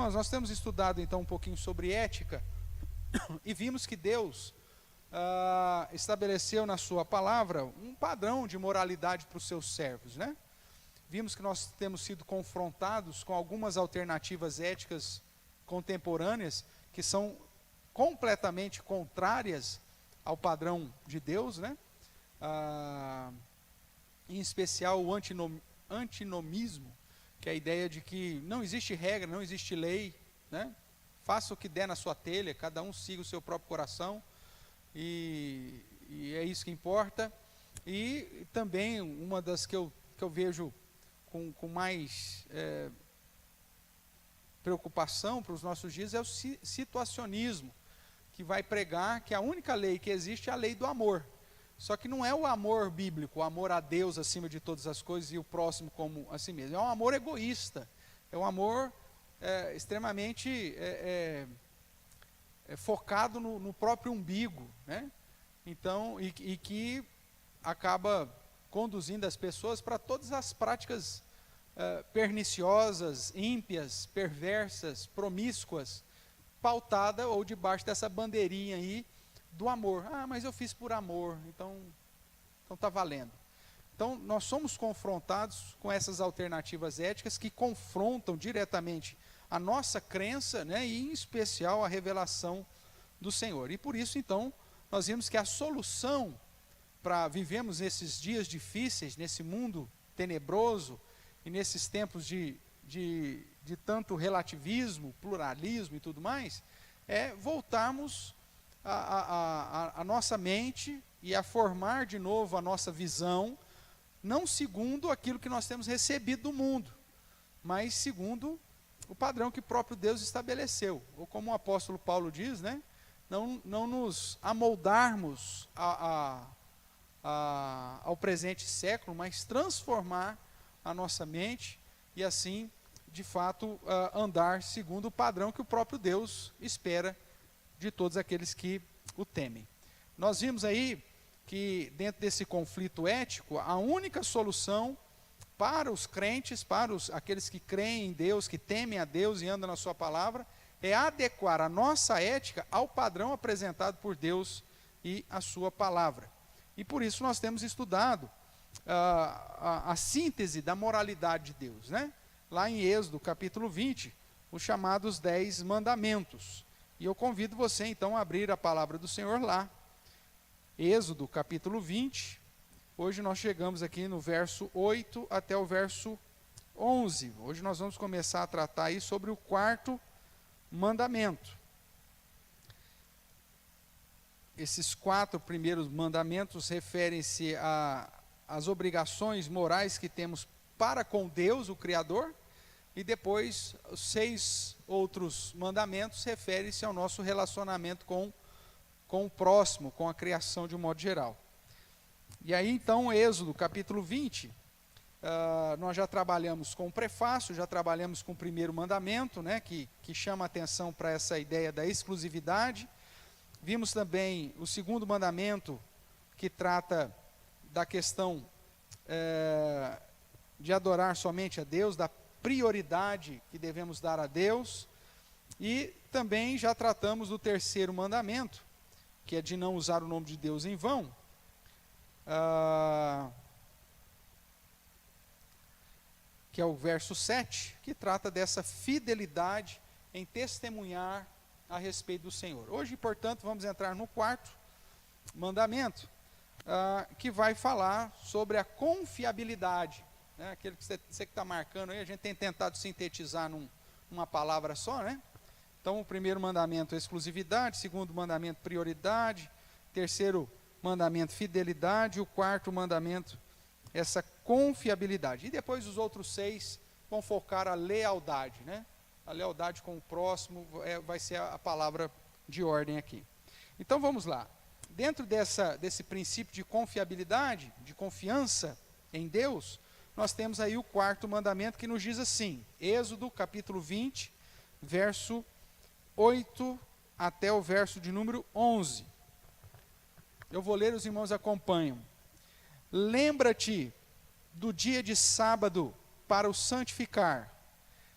Irmãos, nós temos estudado então um pouquinho sobre ética e vimos que Deus estabeleceu na sua palavra um padrão de moralidade para os seus servos, né? Vimos que nós temos sido confrontados com algumas alternativas éticas contemporâneas que são completamente contrárias ao padrão de Deus, né? Em especial o antinomismo, que é a ideia de que não existe regra, não existe lei, né? Faça o que der na sua telha, cada um siga o seu próprio coração, e é isso que importa. E também uma das que eu vejo com mais preocupação para os nossos dias é o situacionismo, que vai pregar que a única lei que existe é a lei do amor. Só que não é o amor bíblico, o amor a Deus acima de todas as coisas e o próximo como a si mesmo. É um amor egoísta, é um amor extremamente focado no próprio umbigo, né? Então, e que acaba conduzindo as pessoas para todas as práticas perniciosas, ímpias, perversas, promíscuas, pautada ou debaixo dessa bandeirinha aí do amor. Mas eu fiz por amor, então está valendo. Então, nós somos confrontados com essas alternativas éticas que confrontam diretamente a nossa crença, né, e em especial a revelação do Senhor. E por isso, então, nós vimos que a solução para vivermos nesses dias difíceis, nesse mundo tenebroso e nesses tempos de tanto relativismo, pluralismo e tudo mais, é voltarmos a nossa mente e a formar de novo a nossa visão, não segundo aquilo que nós temos recebido do mundo, mas segundo o padrão que o próprio Deus estabeleceu. Ou como o apóstolo Paulo diz, né? Não nos amoldarmos ao presente século, mas transformar a nossa mente e assim, de fato, andar segundo o padrão que o próprio Deus espera de todos aqueles que o temem. Nós vimos aí que dentro desse conflito ético, a única solução para os crentes, para aqueles que creem em Deus, que temem a Deus e andam na sua palavra, é adequar a nossa ética ao padrão apresentado por Deus e a sua palavra. E por isso nós temos estudado a síntese da moralidade de Deus, né? Lá em Êxodo capítulo 20, os chamados 10 mandamentos. E eu convido você então a abrir a palavra do Senhor lá. Êxodo capítulo 20, hoje nós chegamos aqui no verso 8 até o verso 11. Hoje nós vamos começar a tratar aí sobre o quarto mandamento. Esses 4 primeiros mandamentos referem-se às obrigações morais que temos para com Deus, o Criador, e depois os 6 outros mandamentos referem-se ao nosso relacionamento com o próximo, com a criação de um modo geral. E aí então, Êxodo capítulo 20, nós já trabalhamos com o prefácio, já trabalhamos com o primeiro mandamento, né, que chama a atenção para essa ideia da exclusividade. Vimos também o segundo mandamento, que trata da questão de adorar somente a Deus, da prioridade que devemos dar a Deus. E também já tratamos do terceiro mandamento, que é de não usar o nome de Deus em vão. Que é o verso 7, que trata dessa fidelidade em testemunhar a respeito do Senhor. Hoje, portanto, vamos entrar no quarto mandamento, que vai falar sobre a confiabilidade, né? Aquele que você que está marcando aí, a gente tem tentado sintetizar numa palavra só, né? Então, o primeiro mandamento é exclusividade, segundo mandamento prioridade, terceiro mandamento fidelidade, e o quarto mandamento essa confiabilidade. E depois os outros 6 vão focar a lealdade, né? A lealdade com o próximo vai ser a palavra de ordem aqui. Então vamos lá. Dentro desse princípio de confiabilidade, de confiança em Deus, nós temos aí o quarto mandamento que nos diz assim, Êxodo capítulo 20, verso 8 até o verso de número 11. Eu vou ler, os irmãos acompanham. Lembra-te do dia de sábado para o santificar.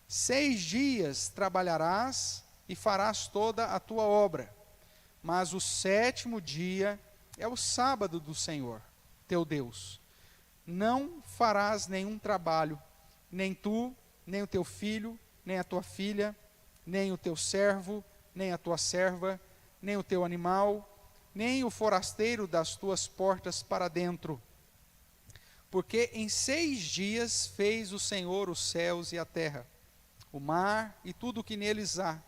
6 dias trabalharás e farás toda a tua obra, mas o 7º dia é o sábado do Senhor, teu Deus. Não farás nenhum trabalho, nem tu, nem o teu filho, nem a tua filha, nem o teu servo, nem a tua serva, nem o teu animal, nem o forasteiro das tuas portas para dentro. Porque em 6 dias fez o Senhor os céus e a terra, o mar e tudo o que neles há,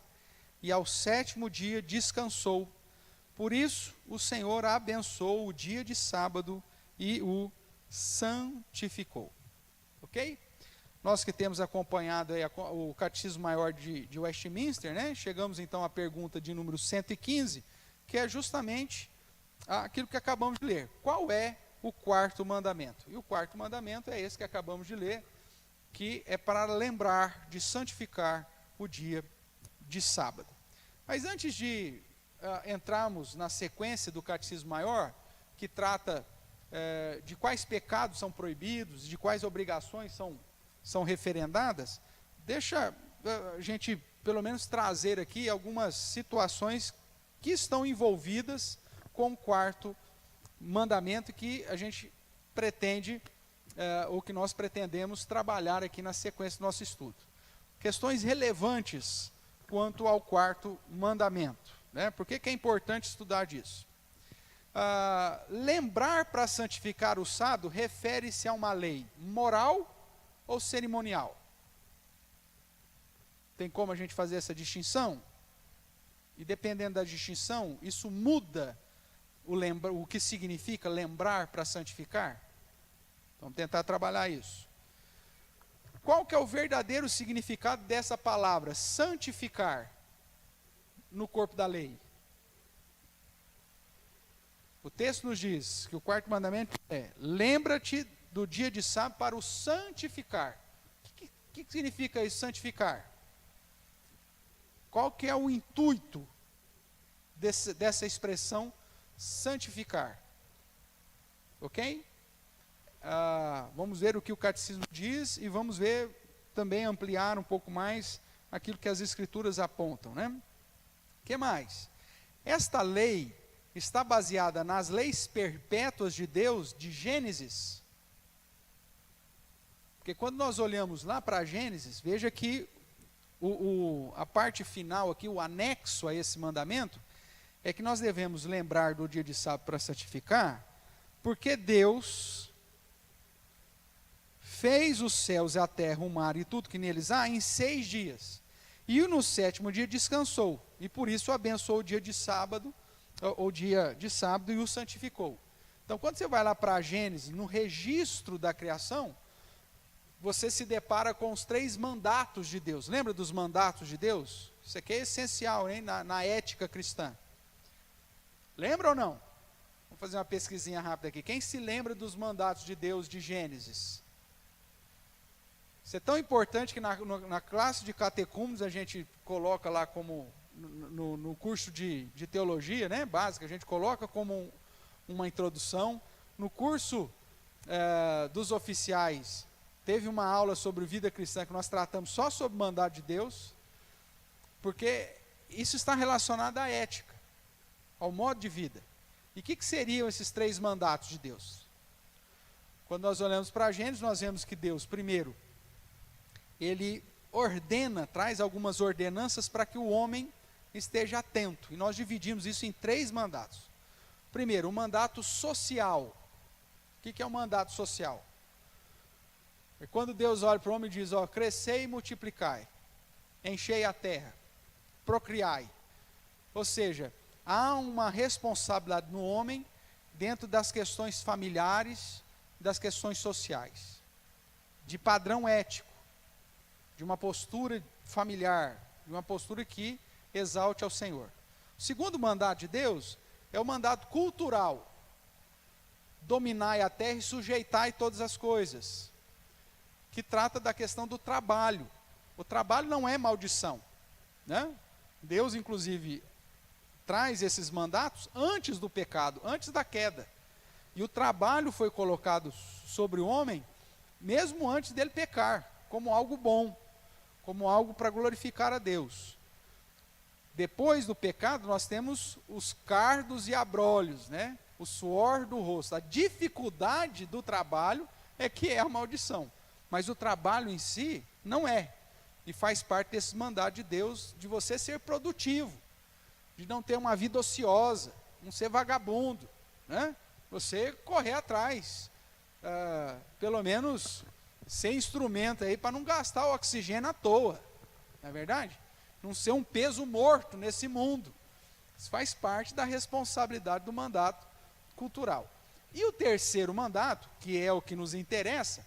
e ao 7º dia descansou. Por isso o Senhor abençoou o dia de sábado e o santificou. Ok? Nós que temos acompanhado aí o Catecismo Maior de Westminster, né? Chegamos então à pergunta de número 115, que é justamente aquilo que acabamos de ler. Qual é o 4º mandamento? E o 4º mandamento é esse que acabamos de ler, que é para lembrar de santificar o dia de sábado. Mas antes de entrarmos na sequência do Catecismo Maior, que trata de quais pecados são proibidos, de quais obrigações são referendadas, deixa a gente pelo menos trazer aqui algumas situações que estão envolvidas com o 4º mandamento que a gente pretende, ou que nós pretendemos trabalhar aqui na sequência do nosso estudo. Questões relevantes quanto ao 4º mandamento, né? Por que é importante estudar disso? Lembrar para santificar o sábado refere-se a uma lei moral ou cerimonial? Tem como a gente fazer essa distinção? E dependendo da distinção, isso muda o que significa lembrar para santificar? Vamos tentar trabalhar isso. Qual que é o verdadeiro significado dessa palavra, santificar, no corpo da lei? O texto nos diz que o 4º mandamento é: lembra-te do dia de sábado para o santificar. O que significa isso, santificar? Qual que é o intuito dessa expressão santificar? Ok? Vamos ver o que o Catecismo diz e vamos ver também, ampliar um pouco mais aquilo que as Escrituras apontam, né? O que mais? Esta lei está baseada nas leis perpétuas de Deus, de Gênesis. Porque quando nós olhamos lá para Gênesis, veja que a parte final aqui, o anexo a esse mandamento, é que nós devemos lembrar do dia de sábado para santificar, porque Deus fez os céus e a terra, o mar e tudo que neles há em 6 dias. E no 7º dia descansou, e por isso abençoou o dia de sábado, o dia de sábado, e o santificou. Então, quando você vai lá para Gênesis, no registro da criação, você se depara com os 3 mandatos de Deus. Lembra dos mandatos de Deus? Isso aqui é essencial, hein, na ética cristã. Lembra ou não? Vamos fazer uma pesquisinha rápida aqui. Quem se lembra dos mandatos de Deus de Gênesis? Isso é tão importante que na classe de catecúmenos a gente coloca lá como, no curso de teologia, né, básica, a gente coloca como uma introdução. No curso dos oficiais, teve uma aula sobre vida cristã que nós tratamos só sobre o mandato de Deus, porque isso está relacionado à ética, ao modo de vida. E o que seriam esses 3 mandatos de Deus? Quando nós olhamos para Gênesis, nós vemos que Deus, primeiro, Ele ordena, traz algumas ordenanças para que o homem esteja atento. E nós dividimos isso em 3 mandatos. Primeiro, o mandato social. O que é o mandato social? É quando Deus olha para o homem e diz: crescei e multiplicai, enchei a terra, procriai. Ou seja, há uma responsabilidade no homem dentro das questões familiares, das questões sociais, de padrão ético, de uma postura familiar, de uma postura que exalte ao Senhor. O segundo mandato de Deus é o mandato cultural: dominai a terra e sujeitai todas as coisas, que trata da questão do trabalho. O trabalho não é maldição, né? Deus, inclusive, traz esses mandatos antes do pecado, antes da queda. E o trabalho foi colocado sobre o homem, mesmo antes dele pecar, como algo bom, como algo para glorificar a Deus. Depois do pecado, nós temos os cardos e abrolhos, né? O suor do rosto. A dificuldade do trabalho é que é a maldição. Mas o trabalho em si não é. E faz parte desse mandato de Deus de você ser produtivo, de não ter uma vida ociosa, não ser vagabundo, né? Você correr atrás, pelo menos ser instrumento aí para não gastar o oxigênio à toa, não é verdade? Não ser um peso morto nesse mundo. Isso faz parte da responsabilidade do mandato cultural. E o terceiro mandato, que é o que nos interessa,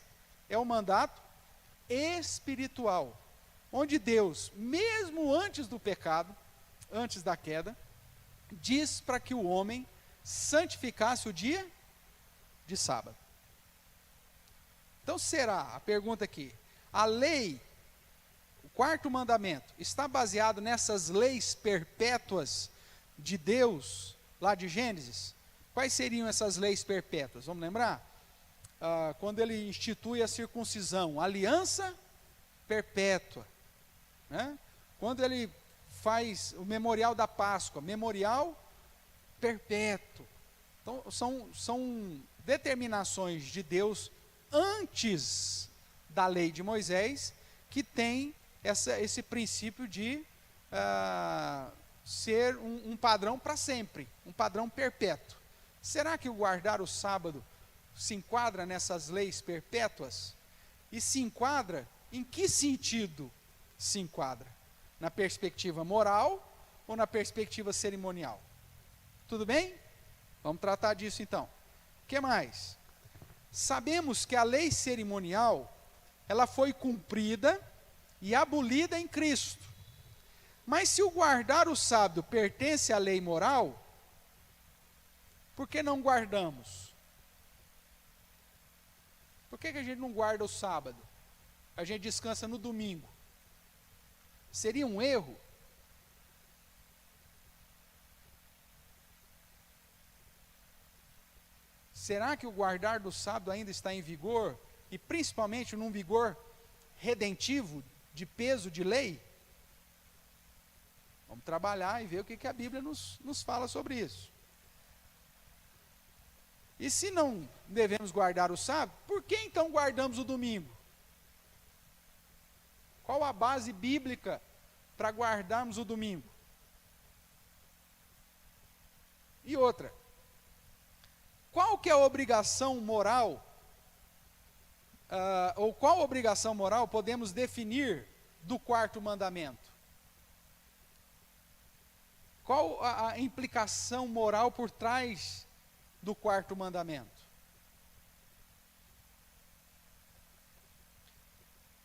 é o mandato espiritual, onde Deus, mesmo antes do pecado, antes da queda, diz para que o homem santificasse o dia de sábado. Então será, a pergunta aqui, a lei, o quarto mandamento, está baseado nessas leis perpétuas de Deus, lá de Gênesis? Quais seriam essas leis perpétuas? Vamos lembrar? Quando ele institui a circuncisão, aliança perpétua, né? Quando ele faz o memorial da Páscoa, memorial perpétuo. Então, são determinações de Deus antes da lei de Moisés, que tem esse princípio de ser um padrão para sempre, um padrão perpétuo. Será que o guardar o sábado se enquadra nessas leis perpétuas? E se enquadra, em que sentido se enquadra? Na perspectiva moral ou na perspectiva cerimonial? Tudo bem? Vamos tratar disso então. O que mais? Sabemos que a lei cerimonial, ela foi cumprida e abolida em Cristo. Mas se o guardar o sábado pertence à lei moral, por que não guardamos? Por que a gente não guarda o sábado? A gente descansa no domingo. Seria um erro? Será que o guardar do sábado ainda está em vigor? E principalmente num vigor redentivo, de peso de lei? Vamos trabalhar e ver o que a Bíblia nos fala sobre isso. E se não devemos guardar o sábado, por que então guardamos o domingo? Qual a base bíblica para guardarmos o domingo? E outra, qual que é a obrigação moral, ou qual obrigação moral podemos definir do quarto mandamento? Qual a implicação moral por trás do quarto mandamento?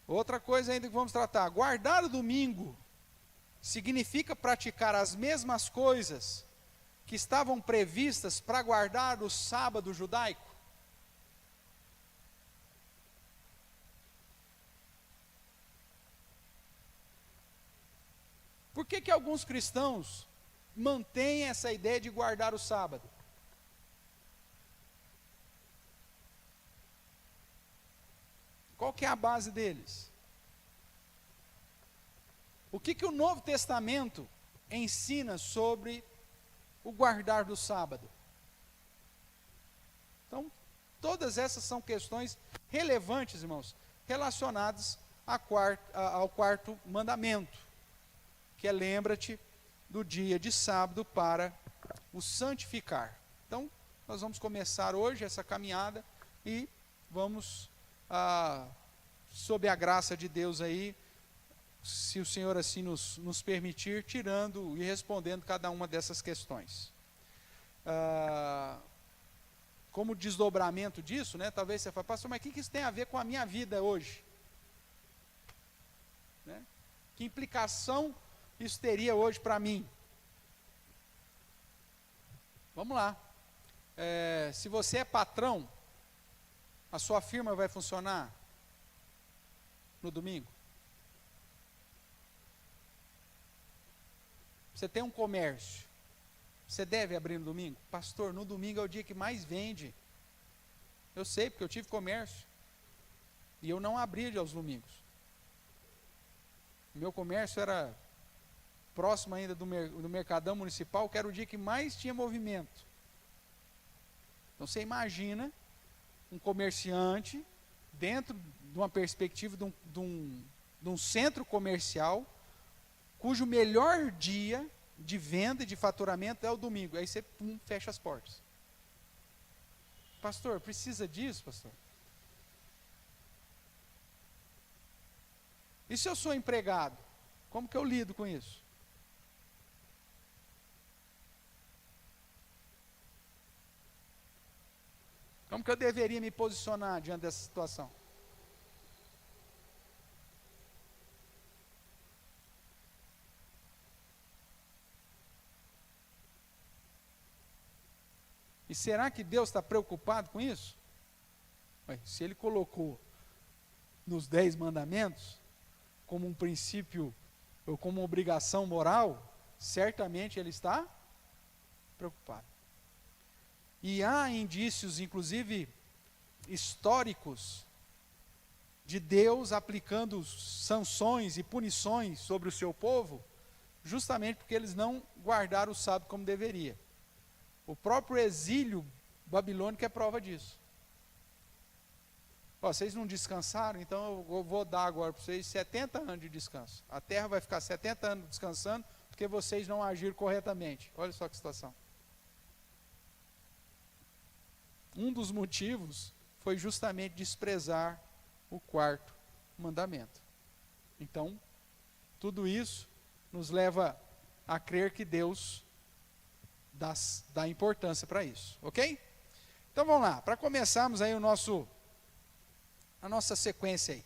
Outra coisa ainda que vamos tratar, guardar o domingo significa praticar as mesmas coisas que estavam previstas para guardar o sábado judaico? Por que alguns cristãos mantêm essa ideia de guardar o sábado? Qual que é a base deles? O que o Novo Testamento ensina sobre o guardar do sábado? Então, todas essas são questões relevantes, irmãos, relacionadas ao quarto mandamento, que é lembra-te do dia de sábado para o santificar. Então, nós vamos começar hoje essa caminhada e vamos, sob a graça de Deus aí, se o Senhor assim nos permitir, tirando e respondendo cada uma dessas questões. Como desdobramento disso, né, talvez você fale, pastor, mas o que isso tem a ver com a minha vida hoje? Né? Que implicação isso teria hoje para mim? Vamos lá. Se você é patrão, a sua firma vai funcionar no domingo? Você tem um comércio, você deve abrir no domingo? Pastor, no domingo é o dia que mais vende. Eu sei, porque eu tive comércio. E eu não abri aos domingos. Meu comércio era próximo ainda do Mercadão Municipal, que era o dia que mais tinha movimento. Então você imagina um comerciante dentro de uma perspectiva de um centro comercial, cujo melhor dia de venda e de faturamento é o domingo. Aí você fecha as portas. Pastor, precisa disso, pastor? E se eu sou empregado? Como que eu lido com isso? Como que eu deveria me posicionar diante dessa situação? E será que Deus está preocupado com isso? Se Ele colocou nos 10 mandamentos como um princípio ou como uma obrigação moral, certamente Ele está preocupado. E há indícios, inclusive históricos, de Deus aplicando sanções e punições sobre o seu povo, justamente porque eles não guardaram o sábado como deveria. O próprio exílio babilônico é prova disso. Vocês não descansaram, então eu vou dar agora para vocês 70 anos de descanso. A terra vai ficar 70 anos descansando, porque vocês não agiram corretamente. Olha só que situação. Um dos motivos foi justamente desprezar o 4º mandamento. Então, tudo isso nos leva a crer que Deus dá importância para isso, ok? Então vamos lá, para começarmos aí a nossa sequência aí.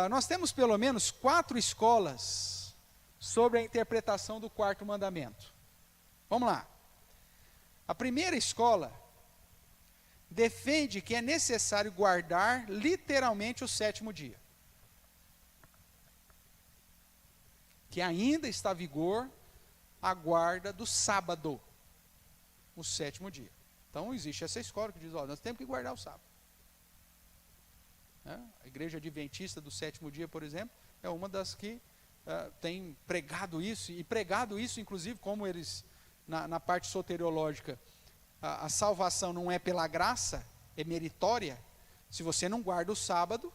Nós temos pelo menos 4 escolas sobre a interpretação do 4º mandamento. Vamos lá. A primeira escola defende que é necessário guardar literalmente o 7º dia. Que ainda está em vigor a guarda do sábado, o 7º dia. Então existe essa escola que diz, nós temos que guardar o sábado. A igreja adventista do 7º dia, por exemplo, é uma das que tem pregado isso, e pregado isso, inclusive, como eles, na parte soteriológica, a salvação não é pela graça, é meritória. Se você não guarda o sábado,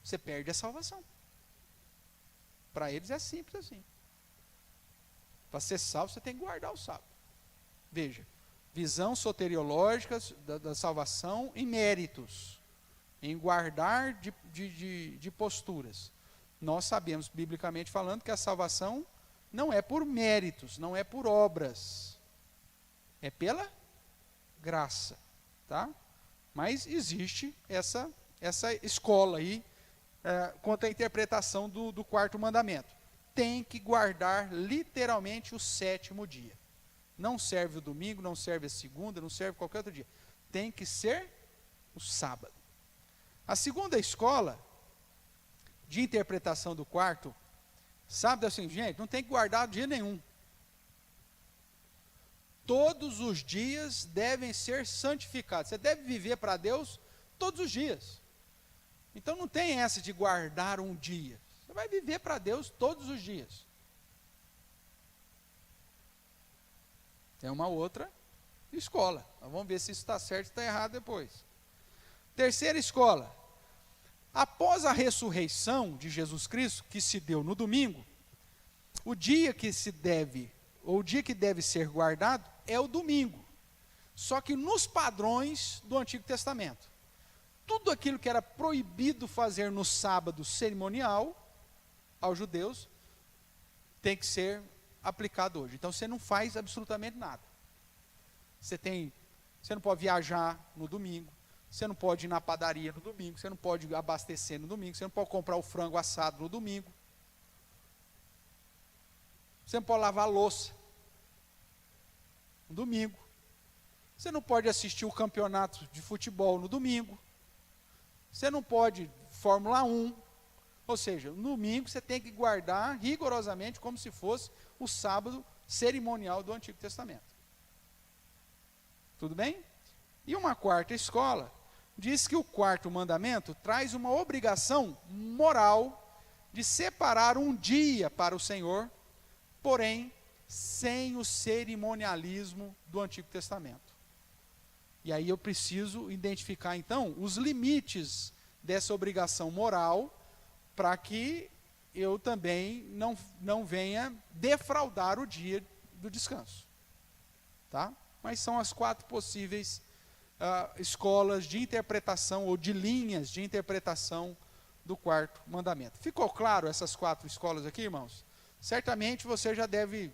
você perde a salvação. Para eles é simples assim. Para ser salvo, você tem que guardar o sábado. Veja, visão soteriológica da salvação em méritos, em guardar de posturas. Nós sabemos, biblicamente falando, que a salvação não é por méritos, não é por obras, é pela graça, tá? Mas existe essa escola aí quanto à interpretação do 4º mandamento. Tem que guardar literalmente o 7º dia. Não serve o domingo, não serve a segunda, não serve qualquer outro dia. Tem que ser o sábado. A segunda escola de interpretação do 4º, sabe assim, gente, não tem que guardar dia nenhum. Todos os dias devem ser santificados. Você deve viver para Deus todos os dias. Então não tem essa de guardar um dia. Você vai viver para Deus todos os dias. Tem uma outra escola. Nós vamos ver se isso está certo ou está errado depois. Terceira escola. Após a ressurreição de Jesus Cristo, que se deu no domingo, o dia que deve ser guardado é o domingo. Só que nos padrões do Antigo Testamento. Tudo aquilo que era proibido fazer no sábado cerimonial aos judeus tem que ser aplicado hoje. Então você não faz absolutamente nada. Você não pode viajar no domingo, você não pode ir na padaria no domingo, você não pode abastecer no domingo, você não pode comprar o frango assado no domingo. Você não pode lavar a louça no domingo. Você não pode assistir o campeonato de futebol no domingo. Você não pode Fórmula 1. Ou seja, no domingo você tem que guardar rigorosamente como se fosse o sábado cerimonial do Antigo Testamento. Tudo bem? E uma quarta escola diz que o 4º mandamento traz uma obrigação moral de separar um dia para o Senhor, porém, sem o cerimonialismo do Antigo Testamento. E aí eu preciso identificar, então, os limites dessa obrigação moral, para que eu também não venha defraudar o dia do descanso. Tá? Mas são as 4 possíveis escolas de interpretação, ou de linhas de interpretação do 4º mandamento. Ficou claro essas 4 escolas aqui, irmãos? Certamente você já deve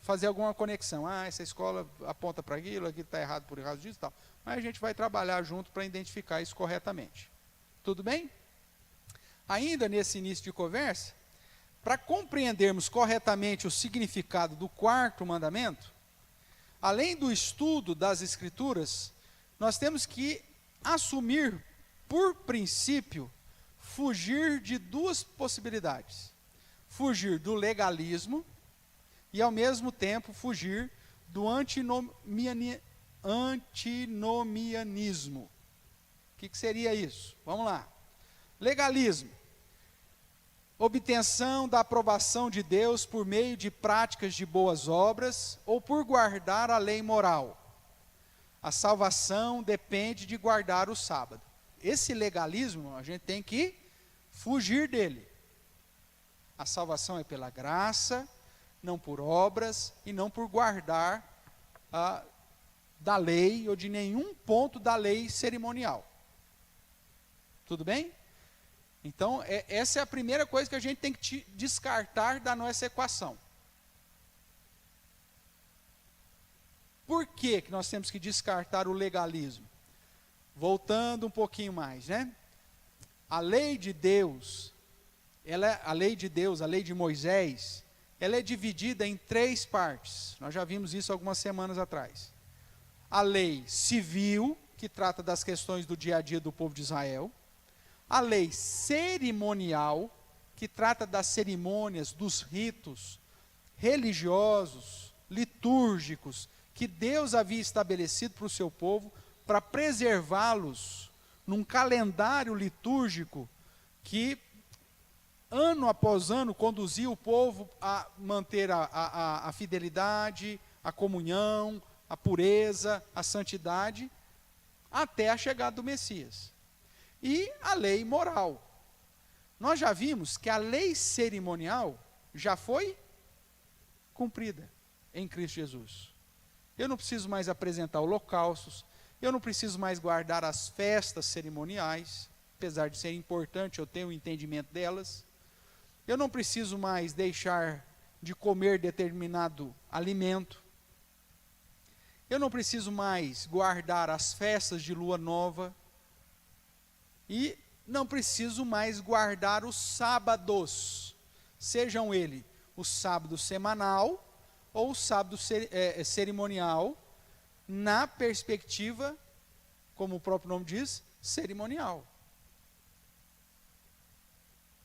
fazer alguma conexão. Essa escola aponta para aquilo está errado por causa disso e tal. Mas a gente vai trabalhar junto para identificar isso corretamente. Tudo bem? Ainda nesse início de conversa, para compreendermos corretamente o significado do 4º mandamento, além do estudo das Escrituras, nós temos que assumir, por princípio, fugir de 2 possibilidades. Fugir do legalismo e, ao mesmo tempo, fugir do antinomianismo. O que seria isso? Vamos lá. Legalismo. Obtenção da aprovação de Deus por meio de práticas de boas obras ou por guardar a lei moral. A salvação depende de guardar o sábado. Esse legalismo, a gente tem que fugir dele. A salvação é pela graça, não por obras e não por guardar da lei ou de nenhum ponto da lei cerimonial. Tudo bem? Então, essa é a primeira coisa que a gente tem que descartar da nossa equação. Por que nós temos que descartar o legalismo? Voltando um pouquinho mais, né? A lei de Deus, a lei de Moisés, ela é dividida em 3 partes. Nós já vimos isso algumas semanas atrás. A lei civil, que trata das questões do dia a dia do povo de Israel. A lei cerimonial, que trata das cerimônias, dos ritos religiosos, litúrgicos, que Deus havia estabelecido para o seu povo, para preservá-los num calendário litúrgico que, ano após ano, conduzia o povo a manter a fidelidade, a comunhão, a pureza, a santidade, até a chegada do Messias. E a lei moral. Nós já vimos que a lei cerimonial já foi cumprida em Cristo Jesus. Eu não preciso mais apresentar holocaustos, eu não preciso mais guardar as festas cerimoniais, apesar de ser importante, eu tenho o entendimento delas. Eu não preciso mais deixar de comer determinado alimento. Eu não preciso mais guardar as festas de lua nova. E não preciso mais guardar os sábados, sejam ele o sábado semanal ou o sábado cerimonial, na perspectiva, como o próprio nome diz, cerimonial.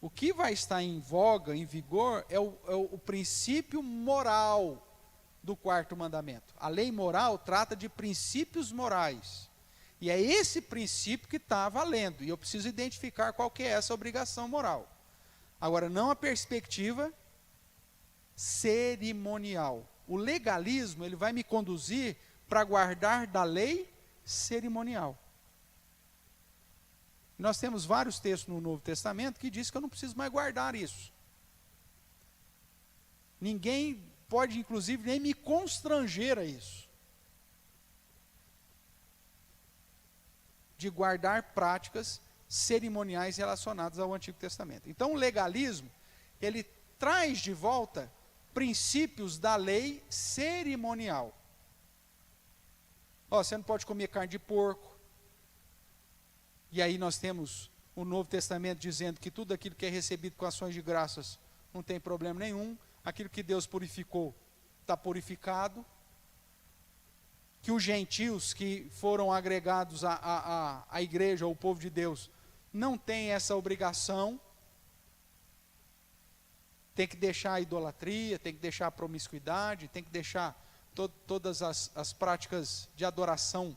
O que vai estar em voga, em vigor, é o princípio moral do 4º mandamento. A lei moral trata de princípios morais. E é esse princípio que está valendo. E eu preciso identificar qual que é essa obrigação moral. Agora, não a perspectiva cerimonial. O legalismo, ele vai me conduzir para guardar da lei cerimonial. Nós temos vários textos no Novo Testamento que diz que eu não preciso mais guardar isso. Ninguém pode, inclusive, nem me constranger a isso. De guardar práticas cerimoniais relacionadas ao Antigo Testamento. Então, o legalismo, ele traz de volta princípios da lei cerimonial. Você não pode comer carne de porco. E aí nós temos o Novo Testamento dizendo que tudo aquilo que é recebido com ações de graças não tem problema nenhum. Aquilo que Deus purificou, está purificado. Que os gentios que foram agregados à igreja, ao povo de Deus, não têm essa obrigação. Tem que deixar a idolatria, tem que deixar a promiscuidade, tem que deixar todas as práticas de adoração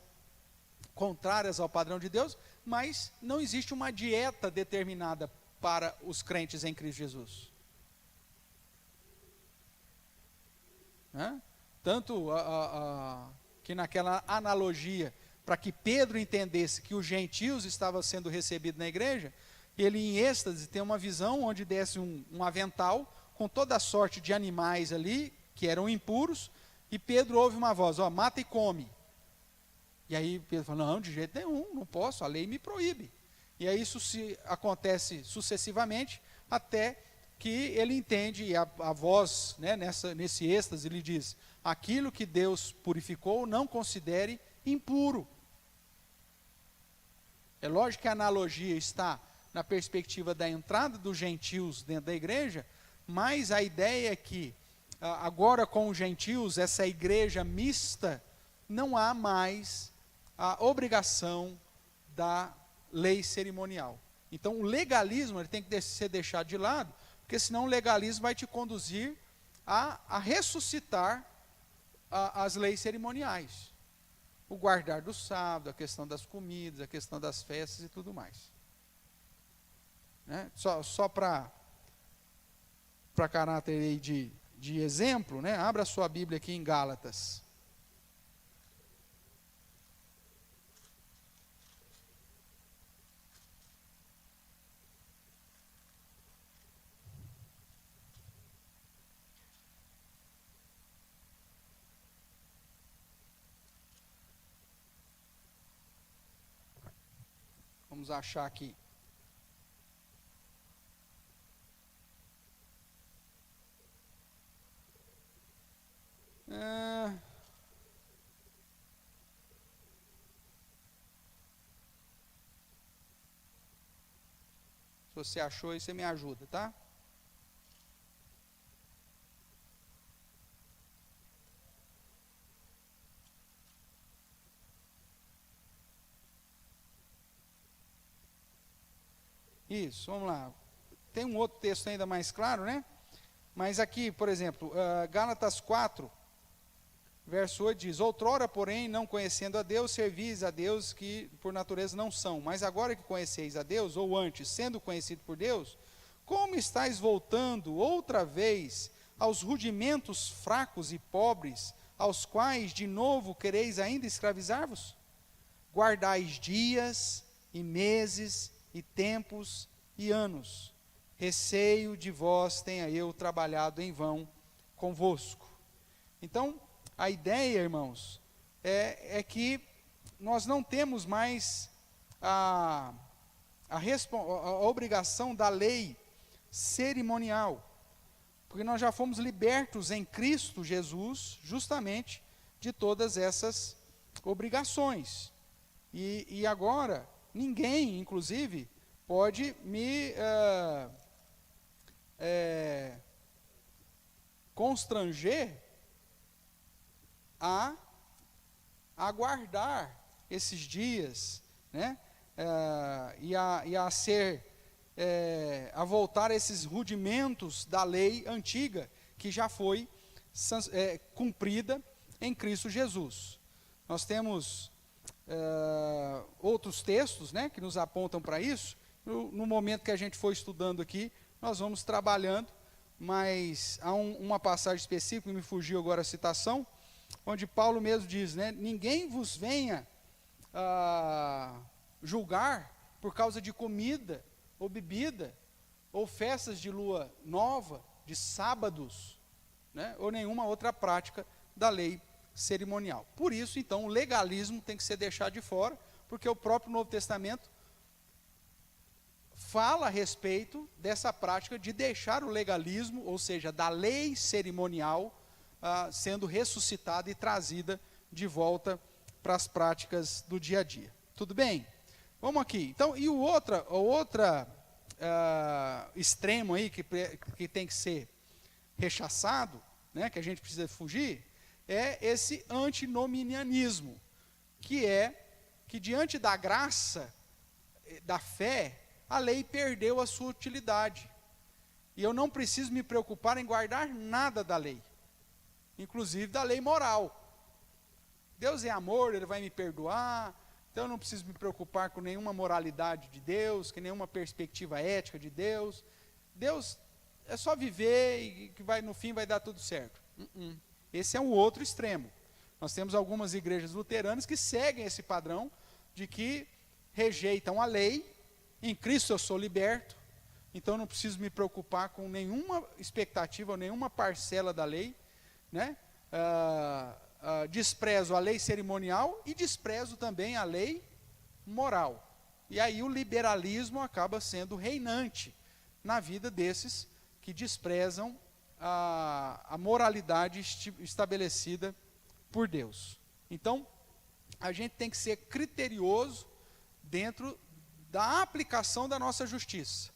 contrárias ao padrão de Deus, mas não existe uma dieta determinada para os crentes em Cristo Jesus. Né? Tanto que naquela analogia, para que Pedro entendesse que os gentios estavam sendo recebidos na igreja, ele em êxtase tem uma visão onde desce um avental com toda a sorte de animais ali, que eram impuros, e Pedro ouve uma voz, mata e come. E aí Pedro fala, não, de jeito nenhum, não posso, a lei me proíbe. E aí isso acontece sucessivamente, até que ele entende, e a voz, né, nesse êxtase, ele diz, aquilo que Deus purificou, não considere impuro. É lógico que a analogia está na perspectiva da entrada dos gentios dentro da igreja, mas a ideia é que, agora com os gentios, essa igreja mista, não há mais a obrigação da lei cerimonial. Então o legalismo ele tem que ser deixado de lado, porque senão o legalismo vai te conduzir a ressuscitar as leis cerimoniais. O guardar do sábado, a questão das comidas, a questão das festas e tudo mais. Né? Só para caráter aí de exemplo, né? Abra a sua Bíblia aqui em Gálatas. Vamos achar aqui. Se você achou aí, você me ajuda, tá? Isso, vamos lá. Tem um outro texto ainda mais claro, né? Mas aqui, por exemplo, Gálatas 4, verso 8 diz, outrora, porém, não conhecendo a Deus, servis a Deus que por natureza não são. Mas agora que conheceis a Deus, ou antes, sendo conhecido por Deus, como estáis voltando outra vez aos rudimentos fracos e pobres, aos quais de novo quereis ainda escravizar-vos? Guardais dias e meses e tempos e anos. Receio de vós tenha eu trabalhado em vão convosco. Então, a ideia, irmãos, é que nós não temos mais a obrigação da lei cerimonial, porque nós já fomos libertos em Cristo Jesus, justamente de todas essas obrigações. E agora, ninguém, inclusive, pode me constranger a aguardar esses dias, né? A voltar a esses rudimentos da lei antiga, que já foi cumprida em Cristo Jesus. Nós temos outros textos, né, que nos apontam para isso. No momento que a gente for estudando aqui, nós vamos trabalhando, mas há uma passagem específica, me fugiu agora a citação, onde Paulo mesmo diz, né, ninguém vos venha julgar por causa de comida, ou bebida, ou festas de lua nova, de sábados, né, ou nenhuma outra prática da lei cerimonial. Por isso, então, o legalismo tem que ser deixado de fora, porque o próprio Novo Testamento fala a respeito dessa prática de deixar o legalismo, ou seja, da lei cerimonial, sendo ressuscitada e trazida de volta para as práticas do dia a dia. Tudo bem? Vamos aqui. Então, e o outro extremo aí que tem que ser rechaçado, né, que a gente precisa fugir, é esse antinomianismo, que é que diante da graça, da fé, a lei perdeu a sua utilidade. E eu não preciso me preocupar em guardar nada da lei, inclusive da lei moral. Deus é amor, Ele vai me perdoar, então eu não preciso me preocupar com nenhuma moralidade de Deus, com nenhuma perspectiva ética de Deus. Deus é só viver e que no fim vai dar tudo certo. Esse é um outro extremo. Nós temos algumas igrejas luteranas que seguem esse padrão de que rejeitam a lei, em Cristo eu sou liberto, então eu não preciso me preocupar com nenhuma expectativa ou nenhuma parcela da lei, né? Desprezo a lei cerimonial e desprezo também a lei moral. E aí o liberalismo acaba sendo reinante na vida desses que desprezam a moralidade estabelecida por Deus. Então, a gente tem que ser criterioso dentro da aplicação da nossa justiça.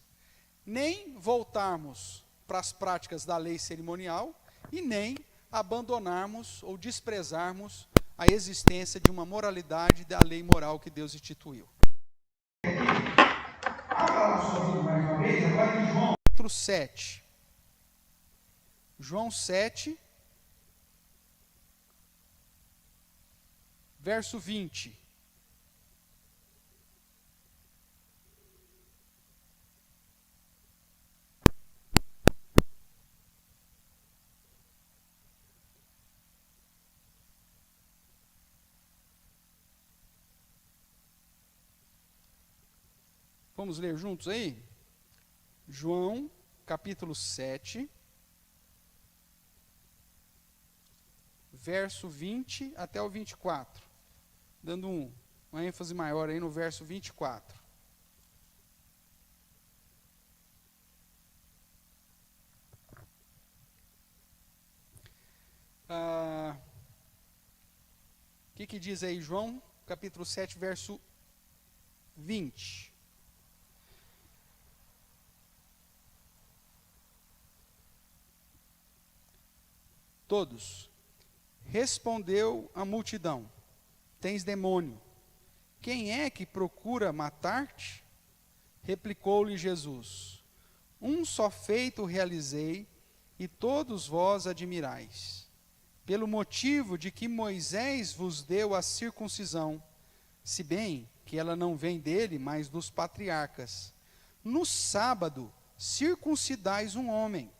Nem voltarmos para as práticas da lei cerimonial e nem abandonarmos ou desprezarmos a existência de uma moralidade da lei moral que Deus instituiu. Abra a sua Bíblia mais uma vez, agora em João. Capítulo 7. João 7, verso 20. Vamos ler juntos aí? João, capítulo 7, verso 20 até o 24. Dando uma ênfase maior aí no verso 24. O que diz aí João, capítulo 7, verso 20? Todos. Respondeu a multidão: tens demônio. Quem é que procura matar-te? Replicou-lhe Jesus: um só feito realizei, e todos vós admirais. Pelo motivo de que Moisés vos deu a circuncisão, se bem que ela não vem dele, mas dos patriarcas. No sábado circuncidais um homem.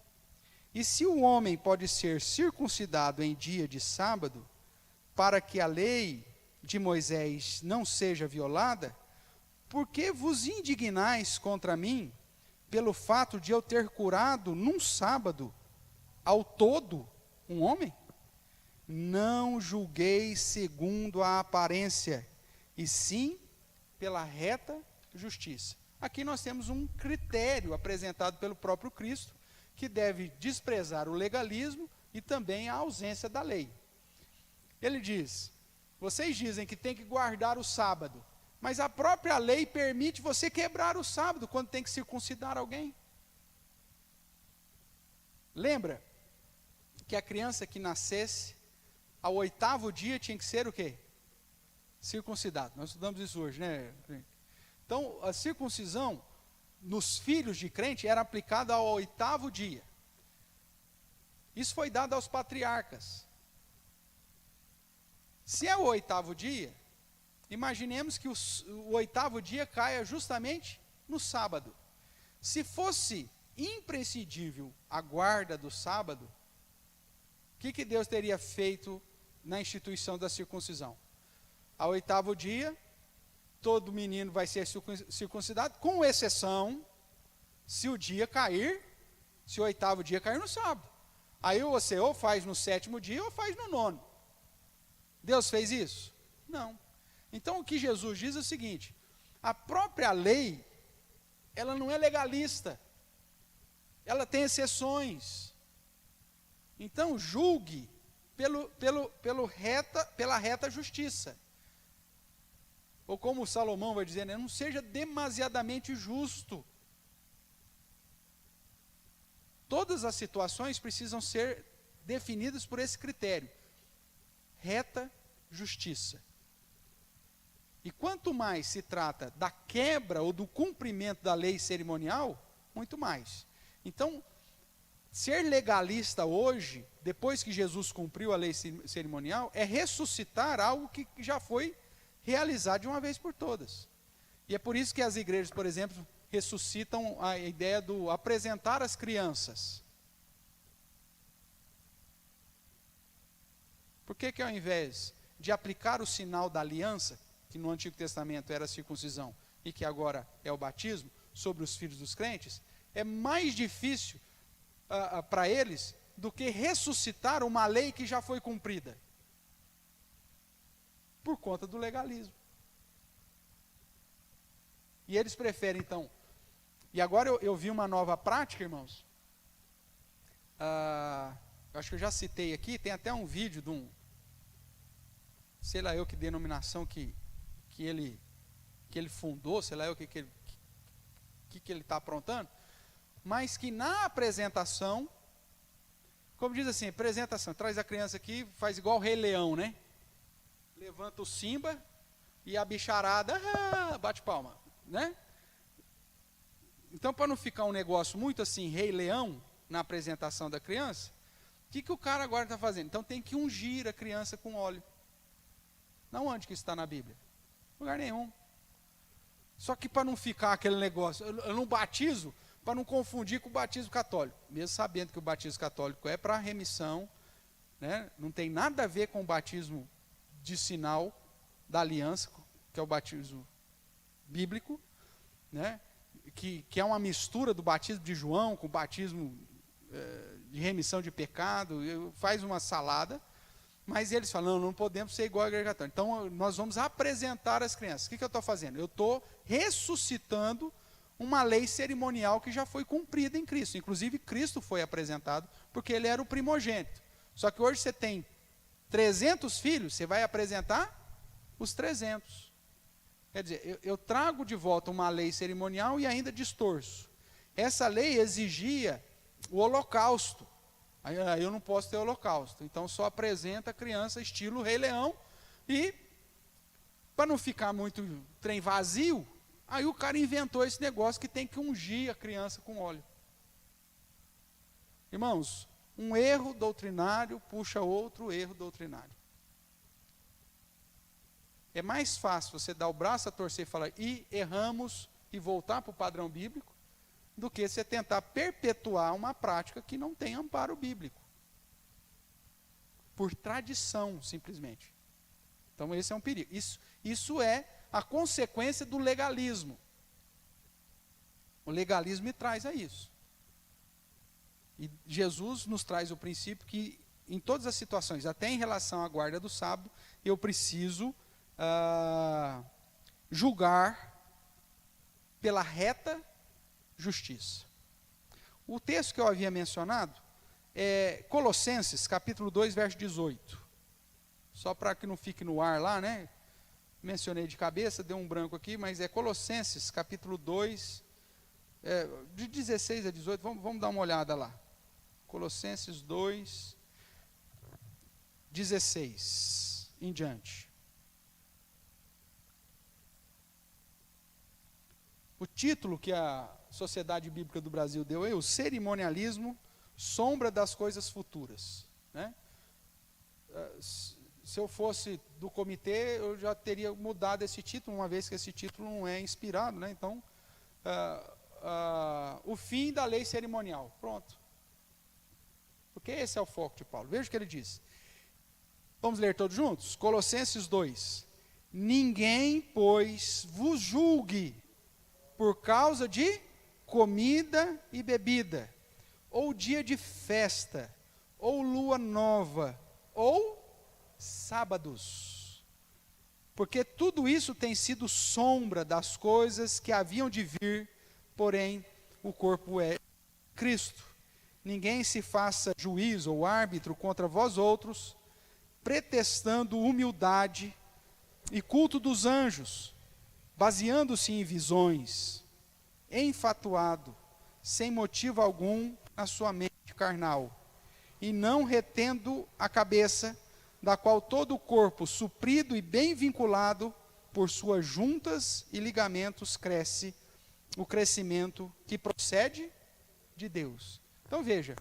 E se o homem pode ser circuncidado em dia de sábado, para que a lei de Moisés não seja violada, por que vos indignais contra mim, pelo fato de eu ter curado num sábado, ao todo, um homem? Não julgueis segundo a aparência, e sim pela reta justiça. Aqui nós temos um critério apresentado pelo próprio Cristo, que deve desprezar o legalismo e também a ausência da lei. Ele diz: vocês dizem que tem que guardar o sábado, mas a própria lei permite você quebrar o sábado quando tem que circuncidar alguém. Lembra que a criança que nascesse ao 8º dia tinha que ser o quê? Circuncidado. Nós estudamos isso hoje, né? Então, a circuncisão nos filhos de crente era aplicada ao 8º dia. Isso foi dado aos patriarcas. Se é o 8º dia, imaginemos que o 8º dia caia justamente no sábado. Se fosse imprescindível a guarda do sábado, o que Deus teria feito na instituição da circuncisão? Ao 8º dia, todo menino vai ser circuncidado, com exceção se o dia cair, se o 8º dia cair no sábado. Aí você ou faz no 7º dia ou faz no 9º. Deus fez isso? Não. Então o que Jesus diz é o seguinte: a própria lei, ela não é legalista, ela tem exceções. Então julgue pela reta justiça. Ou como Salomão vai dizer, né, não seja demasiadamente justo. Todas as situações precisam ser definidas por esse critério: reta justiça. E quanto mais se trata da quebra ou do cumprimento da lei cerimonial, muito mais. Então, ser legalista hoje, depois que Jesus cumpriu a lei cerimonial, é ressuscitar algo que já foi realizar de uma vez por todas. E é por isso que as igrejas, por exemplo, ressuscitam a ideia do apresentar as crianças. Por que ao invés de aplicar o sinal da aliança, que no Antigo Testamento era a circuncisão e que agora é o batismo, sobre os filhos dos crentes, é mais difícil para eles do que ressuscitar uma lei que já foi cumprida? Por conta do legalismo. E eles preferem, então. E agora eu vi uma nova prática, irmãos. Acho que eu já citei aqui, tem até um vídeo de um, sei lá eu que denominação que ele fundou, sei lá eu que ele está aprontando, mas que na apresentação, como diz assim, apresentação, traz a criança aqui, faz igual o Rei Leão, né? Levanta o Simba e a bicharada bate palma, né? Então, para não ficar um negócio muito assim, Rei Leão, na apresentação da criança, o que o cara agora está fazendo? Então tem que ungir a criança com óleo. Não onde que está na Bíblia? Lugar nenhum. Só que para não ficar aquele negócio, eu não batizo, para não confundir com o batismo católico. Mesmo sabendo que o batismo católico é para remissão, né? Não tem nada a ver com o batismo de sinal da aliança, que é o batismo bíblico, né? Que é uma mistura do batismo de João com o batismo de remissão de pecado, faz uma salada, mas eles falam, não podemos ser igual à igreja católica. Então, nós vamos apresentar as crianças. O que eu estou fazendo? Eu estou ressuscitando uma lei cerimonial que já foi cumprida em Cristo. Inclusive, Cristo foi apresentado, porque ele era o primogênito. Só que hoje você tem 300 filhos, você vai apresentar os 300. Quer dizer, eu trago de volta uma lei cerimonial e ainda distorço. Essa lei exigia o holocausto. Aí eu não posso ter holocausto. Então só apresenta a criança estilo Rei Leão. E, para não ficar muito trem vazio, aí o cara inventou esse negócio que tem que ungir a criança com óleo. Irmãos, um erro doutrinário puxa outro erro doutrinário. É mais fácil você dar o braço a torcer e falar, e erramos, e voltar para o padrão bíblico, do que você tentar perpetuar uma prática que não tem amparo bíblico. Por tradição, simplesmente. Então esse é um perigo. Isso é a consequência do legalismo. O legalismo me traz a isso. E Jesus nos traz o princípio que, em todas as situações, até em relação à guarda do sábado, eu preciso julgar pela reta justiça. O texto que eu havia mencionado é Colossenses, capítulo 2, verso 18. Só para que não fique no ar lá, né? Mencionei de cabeça, deu um branco aqui, mas é Colossenses, capítulo 2, de 16 a 18, vamos dar uma olhada lá. Colossenses 2, 16 em diante. O título que a Sociedade Bíblica do Brasil deu é o cerimonialismo, sombra das coisas futuras. Né? Se eu fosse do comitê, eu já teria mudado esse título, uma vez que esse título não é inspirado. Né? Então, o fim da lei cerimonial. Pronto. Porque esse é o foco de Paulo. Veja o que ele diz. Vamos ler todos juntos? Colossenses 2. Ninguém, pois, vos julgue por causa de comida e bebida, ou dia de festa, ou lua nova, ou sábados. Porque tudo isso tem sido sombra das coisas que haviam de vir, porém o corpo é Cristo. Ninguém se faça juiz ou árbitro contra vós outros, pretextando humildade e culto dos anjos, baseando-se em visões, enfatuado, sem motivo algum na sua mente carnal, e não retendo a cabeça, da qual todo o corpo, suprido e bem vinculado por suas juntas e ligamentos, cresce, o crescimento que procede de Deus. Então veja,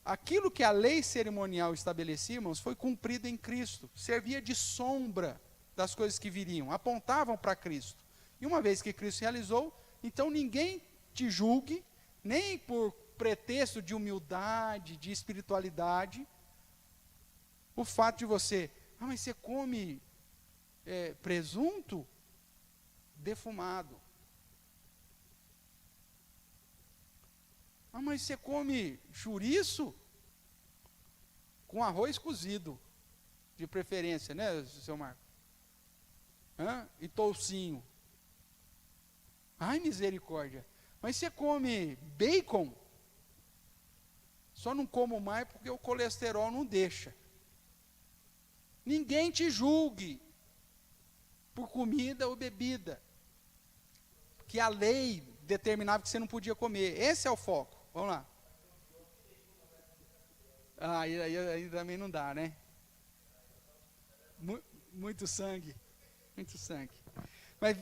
aquilo que a lei cerimonial estabelecia, irmãos, foi cumprido em Cristo, servia de sombra das coisas que viriam, apontavam para Cristo. E uma vez que Cristo realizou, então ninguém te julgue, nem por pretexto de humildade, de espiritualidade, o fato de você, mas você come presunto defumado. Mas você come chouriço com arroz cozido, de preferência, né, seu Marco? E toucinho. Ai, misericórdia. Mas você come bacon? Só não como mais porque o colesterol não deixa. Ninguém te julgue por comida ou bebida, que a lei determinava que você não podia comer. Esse é o foco. Vamos lá. Aí também não dá, né? Muito sangue. Muito sangue. Mas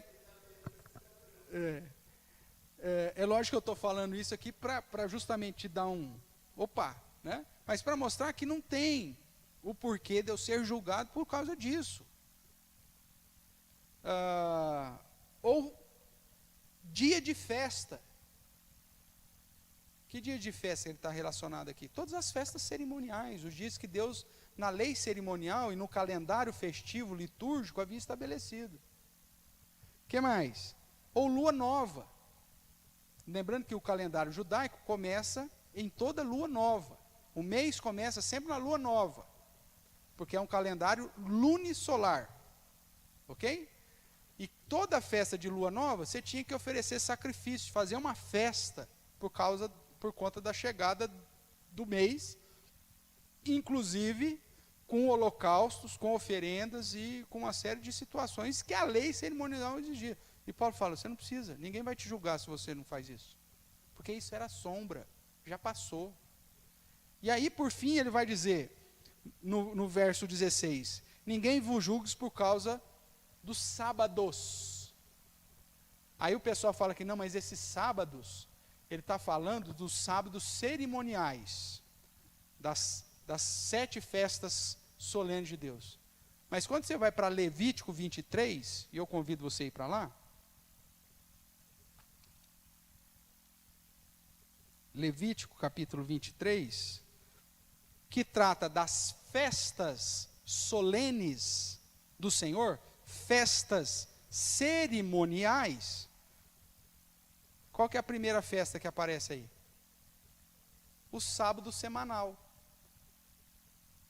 é lógico que eu estou falando isso aqui para justamente te dar opa, né? Mas para mostrar que não tem o porquê de eu ser julgado por causa disso. Ou dia de festa. Que dia de festa ele está relacionado aqui? Todas as festas cerimoniais, os dias que Deus, na lei cerimonial e no calendário festivo, litúrgico, havia estabelecido. O que mais? Ou lua nova. Lembrando que o calendário judaico começa em toda lua nova. O mês começa sempre na lua nova, porque é um calendário lunisolar. Ok? E toda festa de lua nova, você tinha que oferecer sacrifício, fazer uma festa por conta da chegada do mês, inclusive com holocaustos, com oferendas e com uma série de situações que a lei cerimonial exigia. E Paulo fala, você não precisa, ninguém vai te julgar se você não faz isso. Porque isso era sombra, já passou. E aí, por fim, ele vai dizer, no verso 16, ninguém vos julgue por causa dos sábados. Aí o pessoal fala que não, mas esses sábados, ele está falando dos sábados cerimoniais, das 7 festas solenes de Deus. Mas quando você vai para Levítico 23, e eu convido você a ir para lá, Levítico capítulo 23, que trata das festas solenes do Senhor, festas cerimoniais. Qual que é a primeira festa que aparece aí? O sábado semanal.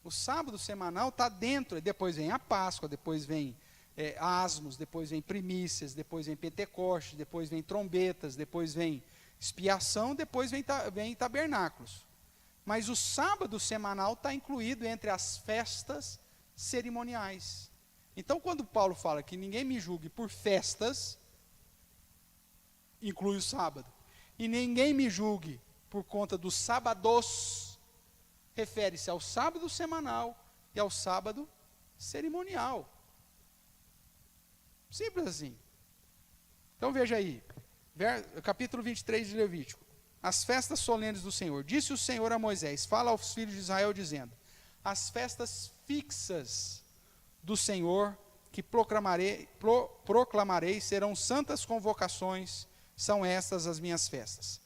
O sábado semanal está dentro, depois vem a Páscoa, depois vem asmos, depois vem primícias, depois vem Pentecostes, depois vem trombetas, depois vem expiação, depois vem tabernáculos. Mas o sábado semanal está incluído entre as festas cerimoniais. Então, quando Paulo fala que ninguém me julgue por festas, inclui o sábado, e ninguém me julgue por conta dos sábados, refere-se ao sábado semanal e ao sábado cerimonial. Simples assim. Então veja aí, capítulo 23 de Levítico. As festas solenes do Senhor. Disse o Senhor a Moisés, fala aos filhos de Israel dizendo, as festas fixas do Senhor que proclamarei serão santas convocações, são estas as minhas festas.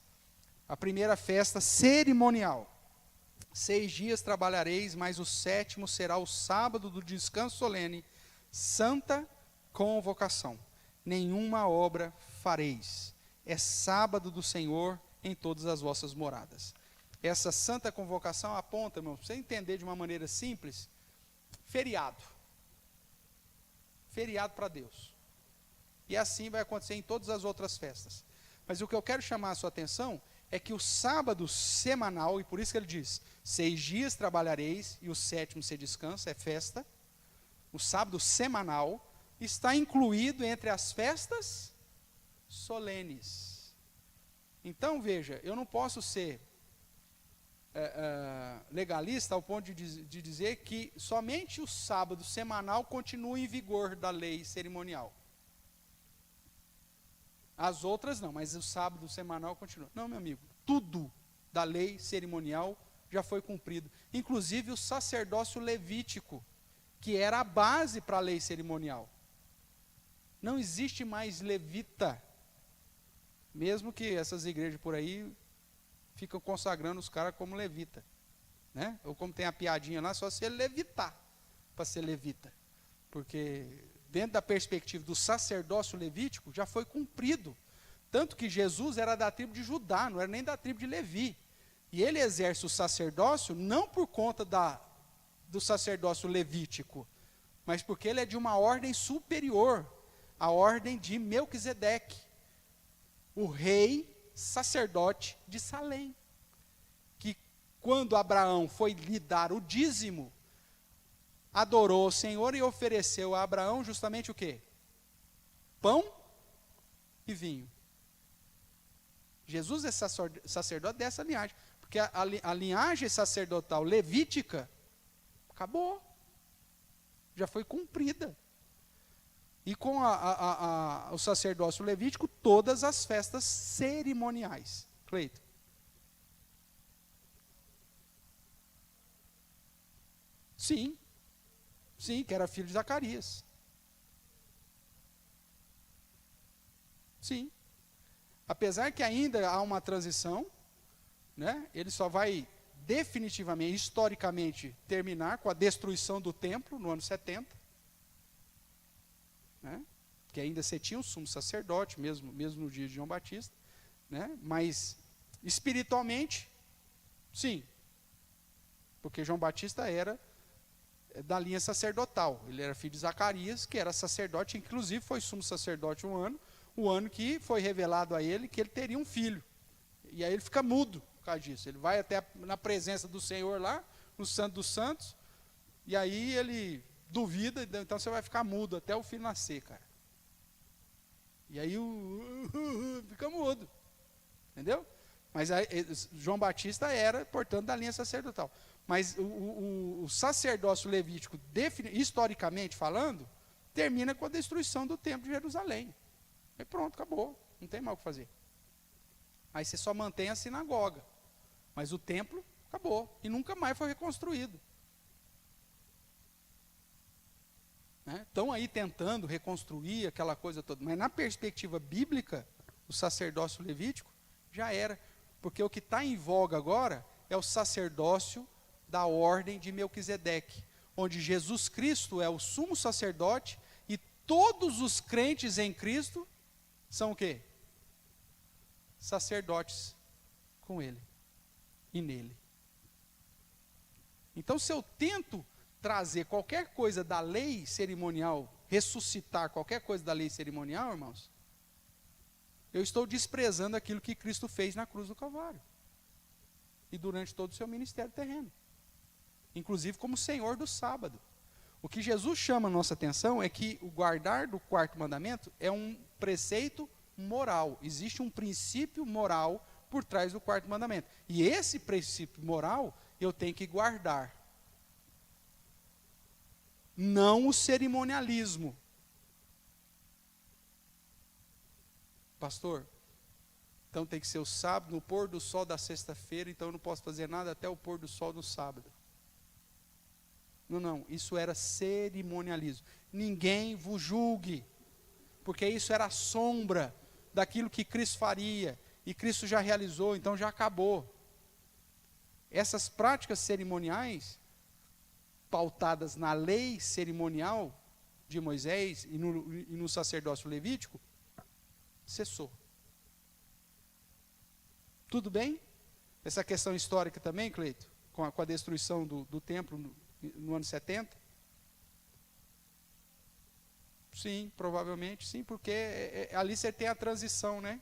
A primeira festa cerimonial. 6 dias trabalhareis, mas o 7º será o sábado do descanso solene, santa convocação. Nenhuma obra fareis. É sábado do Senhor em todas as vossas moradas. Essa santa convocação aponta, irmão, para você entender de uma maneira simples, feriado. Feriado para Deus. E assim vai acontecer em todas as outras festas. Mas o que eu quero chamar a sua atenção é que o sábado semanal, e por isso que ele diz, 6 dias trabalhareis e o 7º você descansa, é festa. O sábado semanal está incluído entre as festas solenes. Então, veja, eu não posso ser legalista ao ponto de dizer que somente o sábado semanal continua em vigor da lei cerimonial. As outras não, mas o sábado semanal continua. Não, meu amigo, tudo da lei cerimonial já foi cumprido. Inclusive o sacerdócio levítico, que era a base para a lei cerimonial. Não existe mais levita. Mesmo que essas igrejas por aí ficam consagrando os caras como levita. Né? Ou como tem a piadinha lá, só se ele levitar para ser levita. Porque dentro da perspectiva do sacerdócio levítico, já foi cumprido. Tanto que Jesus era da tribo de Judá, não era nem da tribo de Levi. E ele exerce o sacerdócio não por conta do sacerdócio levítico, mas porque ele é de uma ordem superior, a ordem de Melquisedeque, o rei sacerdote de Salém, que quando Abraão foi lhe dar o dízimo, adorou o Senhor e ofereceu a Abraão justamente o quê? Pão e vinho. Jesus é sacerdote dessa linhagem, porque a linhagem sacerdotal levítica acabou, já foi cumprida. E com o sacerdócio levítico, todas as festas cerimoniais. Cleito. Sim, que era filho de Zacarias. Sim. Apesar que ainda há uma transição, né, ele só vai definitivamente, historicamente, terminar com a destruição do templo no ano 70. Né, que ainda você tinha o sumo sacerdote, mesmo no dia de João Batista. Né, mas, espiritualmente, sim. Porque João Batista era da linha sacerdotal. Ele era filho de Zacarias, que era sacerdote, inclusive foi sumo sacerdote o ano que foi revelado a ele que ele teria um filho. E aí ele fica mudo por causa disso. Ele vai até na presença do Senhor lá, no Santo dos Santos, e aí ele duvida, então você vai ficar mudo até o filho nascer, cara. E aí fica mudo. Entendeu? Mas aí, João Batista era, portanto, da linha sacerdotal. Mas o sacerdócio levítico, historicamente falando, termina com a destruição do templo de Jerusalém. Aí pronto, acabou. Não tem mais o que fazer. Aí você só mantém a sinagoga. Mas o templo acabou. E nunca mais foi reconstruído. Né? Estão aí tentando reconstruir aquela coisa toda. Mas na perspectiva bíblica, o sacerdócio levítico já era. Porque o que está em voga agora é o sacerdócio da ordem de Melquisedeque, onde Jesus Cristo é o sumo sacerdote e todos os crentes em Cristo são o quê? Sacerdotes com ele e nele. Então, se eu tento trazer qualquer coisa da lei cerimonial, ressuscitar qualquer coisa da lei cerimonial, irmãos, eu estou desprezando aquilo que Cristo fez na cruz do Calvário e durante todo o seu ministério terreno, inclusive como Senhor do sábado. O que Jesus chama a nossa atenção é que o guardar do quarto mandamento é um preceito moral. Existe um princípio moral por trás do quarto mandamento. E esse princípio moral eu tenho que guardar. Não o cerimonialismo. Pastor, então tem que ser o sábado, no pôr do sol da sexta-feira, então eu não posso fazer nada até o pôr do sol no sábado. Não, isso era cerimonialismo. Ninguém vos julgue, porque isso era a sombra daquilo que Cristo faria, e Cristo já realizou, então já acabou. Essas práticas cerimoniais, pautadas na lei cerimonial de Moisés e no sacerdócio levítico, cessou. Tudo bem? Essa questão histórica também, Cleito, com a destruição do templo no ano 70? Sim, provavelmente sim, porque ali você tem a transição, né?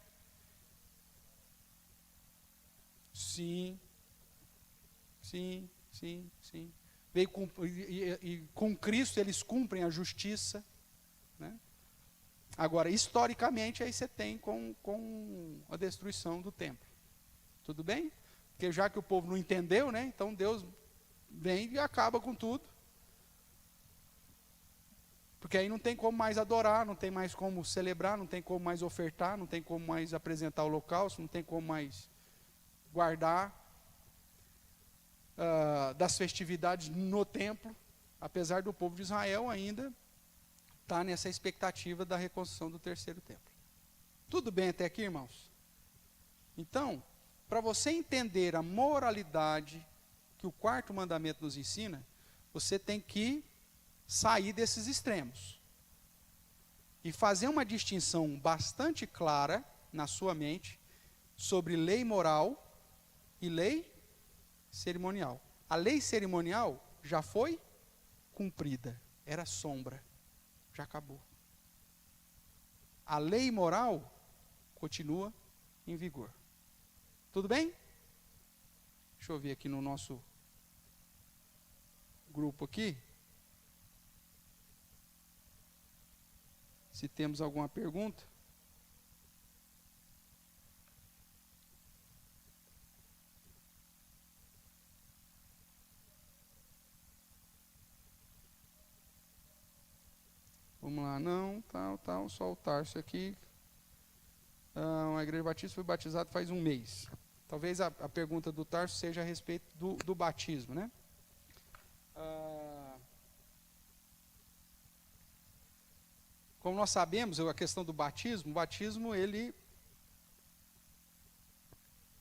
Sim. Veio com Cristo eles cumprem a justiça, né? Agora, historicamente, aí você tem com a destruição do templo. Tudo bem? Porque já que o povo não entendeu, né? Então Deus vem e acaba com tudo. Porque aí não tem como mais adorar, não tem mais como celebrar, não tem como mais ofertar, não tem como mais apresentar o holocausto, não tem como mais guardar das festividades no templo. apesar do povo de Israel ainda estar nessa expectativa da reconstrução do terceiro templo. Tudo bem até aqui, irmãos? Então, para você entender a moralidade que o quarto mandamento nos ensina, você tem que sair desses extremos e fazer uma distinção bastante clara na sua mente sobre lei moral e lei cerimonial. A lei cerimonial já foi cumprida, era sombra, já acabou. A lei moral continua em vigor. Tudo bem? Deixa eu ver aqui no nosso grupo aqui, se temos alguma pergunta. Vamos lá, não, tal, só o Tarso aqui. A Igreja Batista foi batizada faz um mês. Talvez a pergunta do Tarso seja a respeito do batismo, né? Como nós sabemos, a questão do batismo, o batismo ele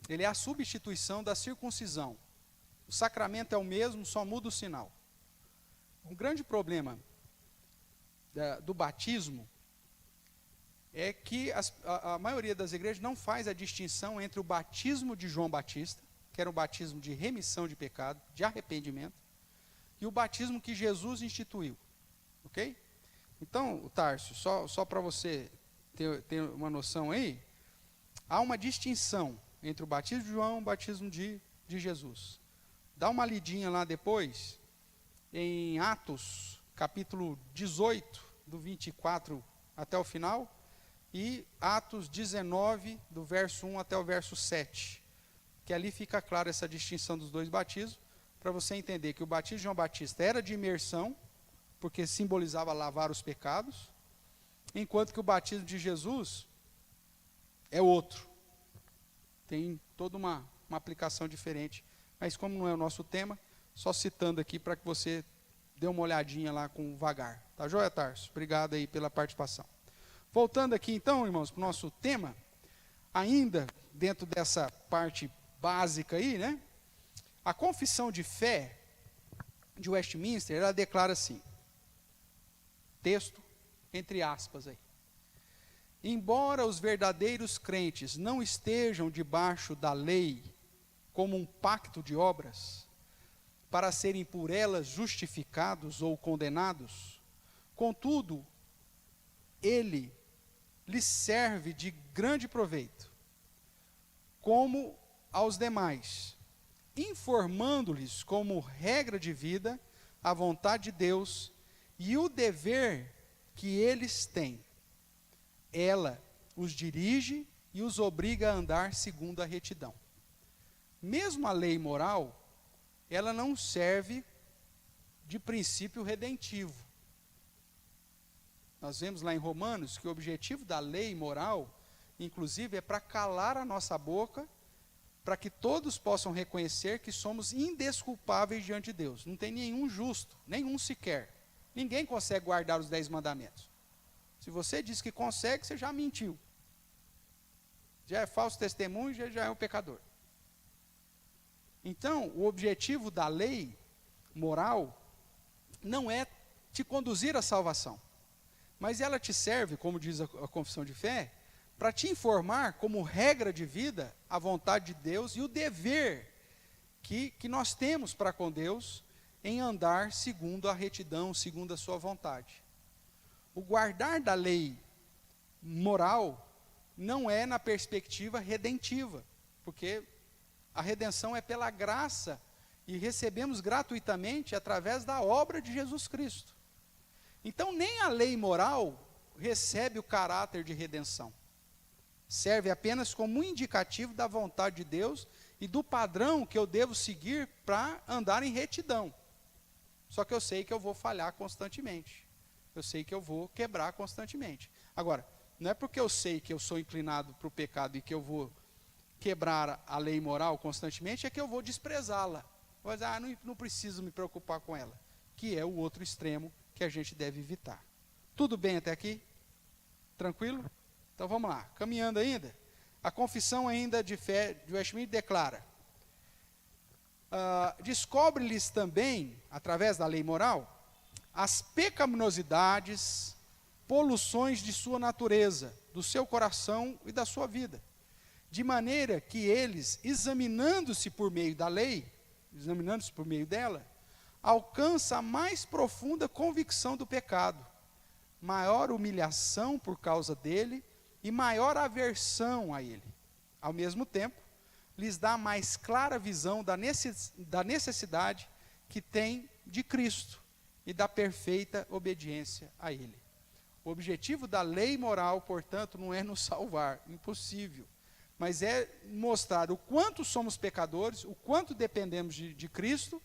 é a substituição da circuncisão. O sacramento é o mesmo, só muda o sinal. Um grande problema do batismo é que a maioria das igrejas não faz a distinção entre o batismo de João Batista, que era um batismo de remissão de pecado, de arrependimento, e o batismo que Jesus instituiu. Ok? Então, Tarso, só para você ter uma noção aí, há uma distinção entre o batismo de João e o batismo de Jesus. Dá uma lidinha lá depois, em Atos, capítulo 18, do 24 até o final, e Atos 19, do verso 1 até o verso 7, que ali fica clara essa distinção dos dois batismos, para você entender que o batismo de João Batista era de imersão, porque simbolizava lavar os pecados, enquanto que o batismo de Jesus é outro. Tem toda uma aplicação diferente, mas como não é o nosso tema, só citando aqui para que você dê uma olhadinha lá com vagar. Tá joia, Tarso? Obrigado aí pela participação. Voltando aqui então, irmãos, para o nosso tema, ainda dentro dessa parte básica aí, né? A confissão de fé de Westminster, ela declara assim, texto entre aspas aí: embora os verdadeiros crentes não estejam debaixo da lei como um pacto de obras, para serem por elas justificados ou condenados, contudo, ele lhes serve de grande proveito, como aos demais, informando-lhes como regra de vida a vontade de Deus e o dever que eles têm. Ela os dirige e os obriga a andar segundo a retidão. Mesmo a lei moral, ela não serve de princípio redentivo. Nós vemos lá em Romanos que o objetivo da lei moral, inclusive, é para calar a nossa boca, para que todos possam reconhecer que somos indesculpáveis diante de Deus. Não tem nenhum justo, nenhum sequer. Ninguém consegue guardar os 10 mandamentos. Se você diz que consegue, você já mentiu. Já é falso testemunho, já é um pecador. Então, o objetivo da lei moral não é te conduzir à salvação, mas ela te serve, como diz a confissão de fé, para te informar como regra de vida a vontade de Deus e o dever que nós temos para com Deus em andar segundo a retidão, segundo a sua vontade. O guardar da lei moral não é na perspectiva redentiva, porque a redenção é pela graça e recebemos gratuitamente através da obra de Jesus Cristo. Então, nem a lei moral recebe o caráter de redenção. Serve apenas como um indicativo da vontade de Deus e do padrão que eu devo seguir para andar em retidão. Só que eu sei que eu vou falhar constantemente. Eu sei que eu vou quebrar constantemente. Agora, não é porque eu sei que eu sou inclinado para o pecado e que eu vou quebrar a lei moral constantemente, é que eu vou desprezá-la. Vou dizer, não preciso me preocupar com ela. que é o outro extremo que a gente deve evitar. Tudo bem até aqui? Tranquilo? Então vamos lá, caminhando ainda. A confissão ainda de fé de Westminster declara: descobre-lhes também, através da lei moral, as pecaminosidades, poluições de sua natureza, do seu coração e da sua vida, de maneira que eles, examinando-se por meio da lei, examinando-se por meio dela, alcança a mais profunda convicção do pecado, maior humilhação por causa dele e maior aversão a ele. Ao mesmo tempo, lhes dá mais clara visão da necessidade que tem de Cristo e da perfeita obediência a ele. O objetivo da lei moral, portanto, não é nos salvar, impossível, mas é mostrar o quanto somos pecadores, o quanto dependemos de Cristo,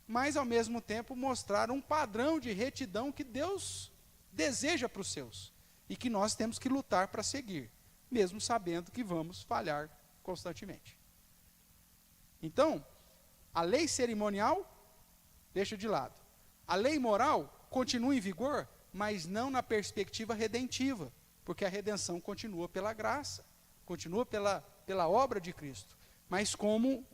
mas ao mesmo tempo mostrar um padrão de retidão que Deus deseja para os seus e que nós temos que lutar para seguir, mesmo sabendo que vamos falhar constantemente. Então, a lei cerimonial deixa de lado. A lei moral continua em vigor, mas não na perspectiva redentiva, porque a redenção continua pela graça, continua pela obra de Cristo, mas como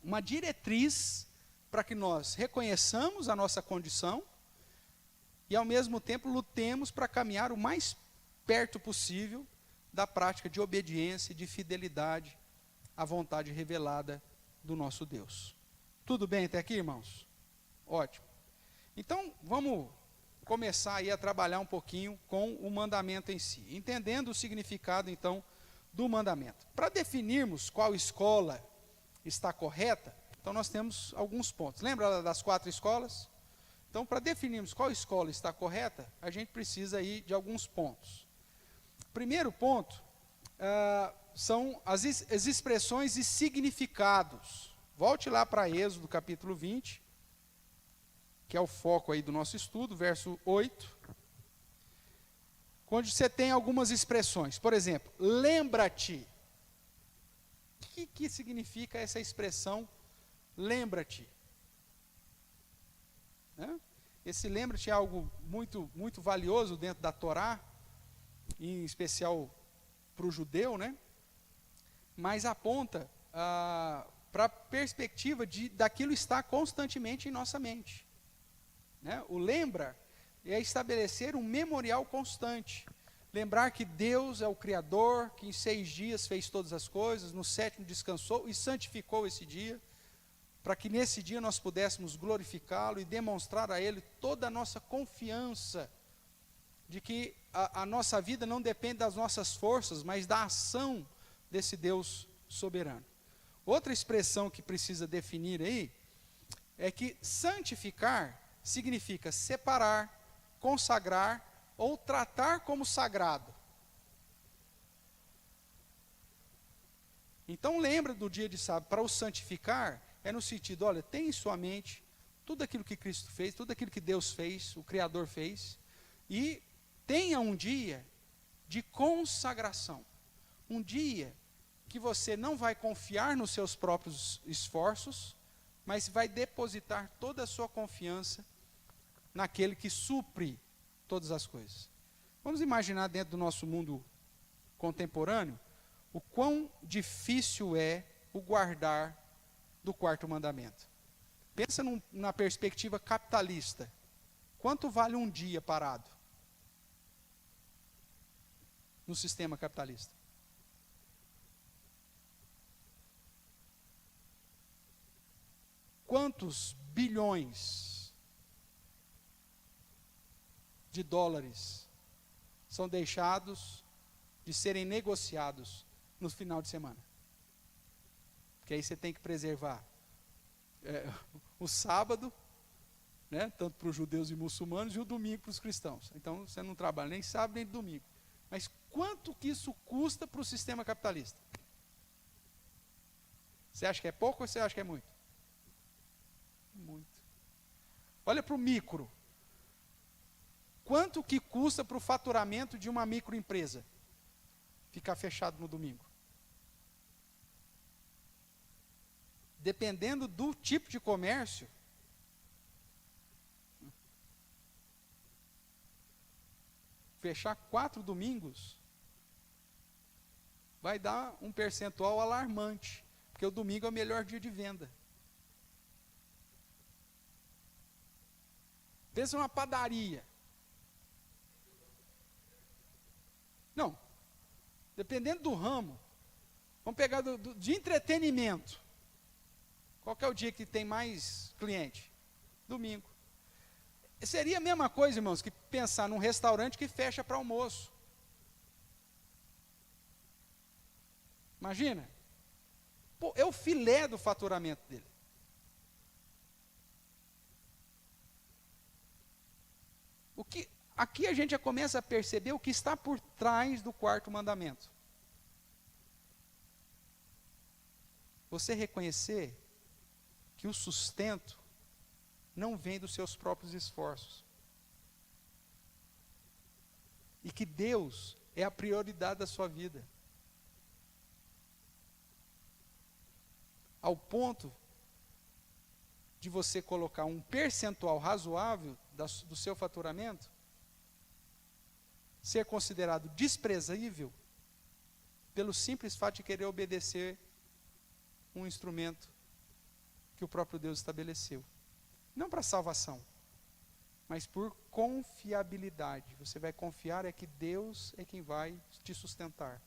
uma diretriz para que nós reconheçamos a nossa condição e, ao mesmo tempo, lutemos para caminhar o mais perto possível da prática de obediência e de fidelidade à vontade revelada do nosso Deus. Tudo bem até aqui, irmãos? Ótimo. Então, vamos começar aí a trabalhar um pouquinho com o mandamento em si, entendendo o significado, então, do mandamento. Para definirmos qual escola está correta, então nós temos alguns pontos. Lembra das 4 escolas? Então, para definirmos qual escola está correta, a gente precisa aí de alguns pontos. Primeiro ponto são as expressões e significados. Volte lá para Êxodo capítulo 20, que é o foco aí do nosso estudo, verso 8, onde você tem algumas expressões. Por exemplo, lembra-te. O que significa essa expressão, lembra-te? Né? Esse lembra-te é algo muito, muito valioso dentro da Torá, em especial para o judeu, né? Mas aponta para a perspectiva daquilo estar constantemente em nossa mente. Né? O lembra é estabelecer um memorial constante. Lembrar que Deus é o Criador, que em 6 dias fez todas as coisas, no 7º descansou e santificou esse dia, para que nesse dia nós pudéssemos glorificá-lo e demonstrar a Ele toda a nossa confiança de que a nossa vida não depende das nossas forças, mas da ação desse Deus soberano. Outra expressão que precisa definir aí é que santificar significa separar, consagrar ou tratar como sagrado. Então lembra do dia de sábado, para o santificar, é no sentido, olha, tenha em sua mente tudo aquilo que Cristo fez, tudo aquilo que Deus fez, o Criador fez, e tenha um dia de consagração. Um dia que você não vai confiar nos seus próprios esforços, mas vai depositar toda a sua confiança naquele que supre todas as coisas. Vamos imaginar dentro do nosso mundo contemporâneo o quão difícil é o guardar do 4º mandamento. Pensa na perspectiva capitalista. Quanto vale um dia parado no sistema capitalista? Quantos bilhões de dólares são deixados de serem negociados no final de semana? Porque aí você tem que preservar o sábado, né, tanto para os judeus e muçulmanos, e o domingo para os cristãos. Então você não trabalha nem sábado nem domingo. Mas quanto que isso custa para o sistema capitalista? Você acha que é pouco ou você acha que é muito? Muito. Olha para o micro. Quanto que custa para o faturamento de uma microempresa ficar fechado no domingo? dependendo do tipo de comércio, fechar 4 domingos vai dar um percentual alarmante, porque o domingo é o melhor dia de venda. Pensa numa padaria. Não, dependendo do ramo, vamos pegar de entretenimento. Qual que é o dia que tem mais cliente? Domingo. Seria a mesma coisa, irmãos, que pensar num restaurante que fecha para almoço. Imagina. Pô, é o filé do faturamento dele. Aqui a gente já começa a perceber o que está por trás do 4º mandamento. Você reconhecer que o sustento não vem dos seus próprios esforços. E que Deus é a prioridade da sua vida. Ao ponto de você colocar um percentual razoável do seu faturamento, ser considerado desprezível pelo simples fato de querer obedecer um instrumento que o próprio Deus estabeleceu. Não para salvação, mas por confiabilidade. Você vai confiar que Deus é quem vai te sustentar.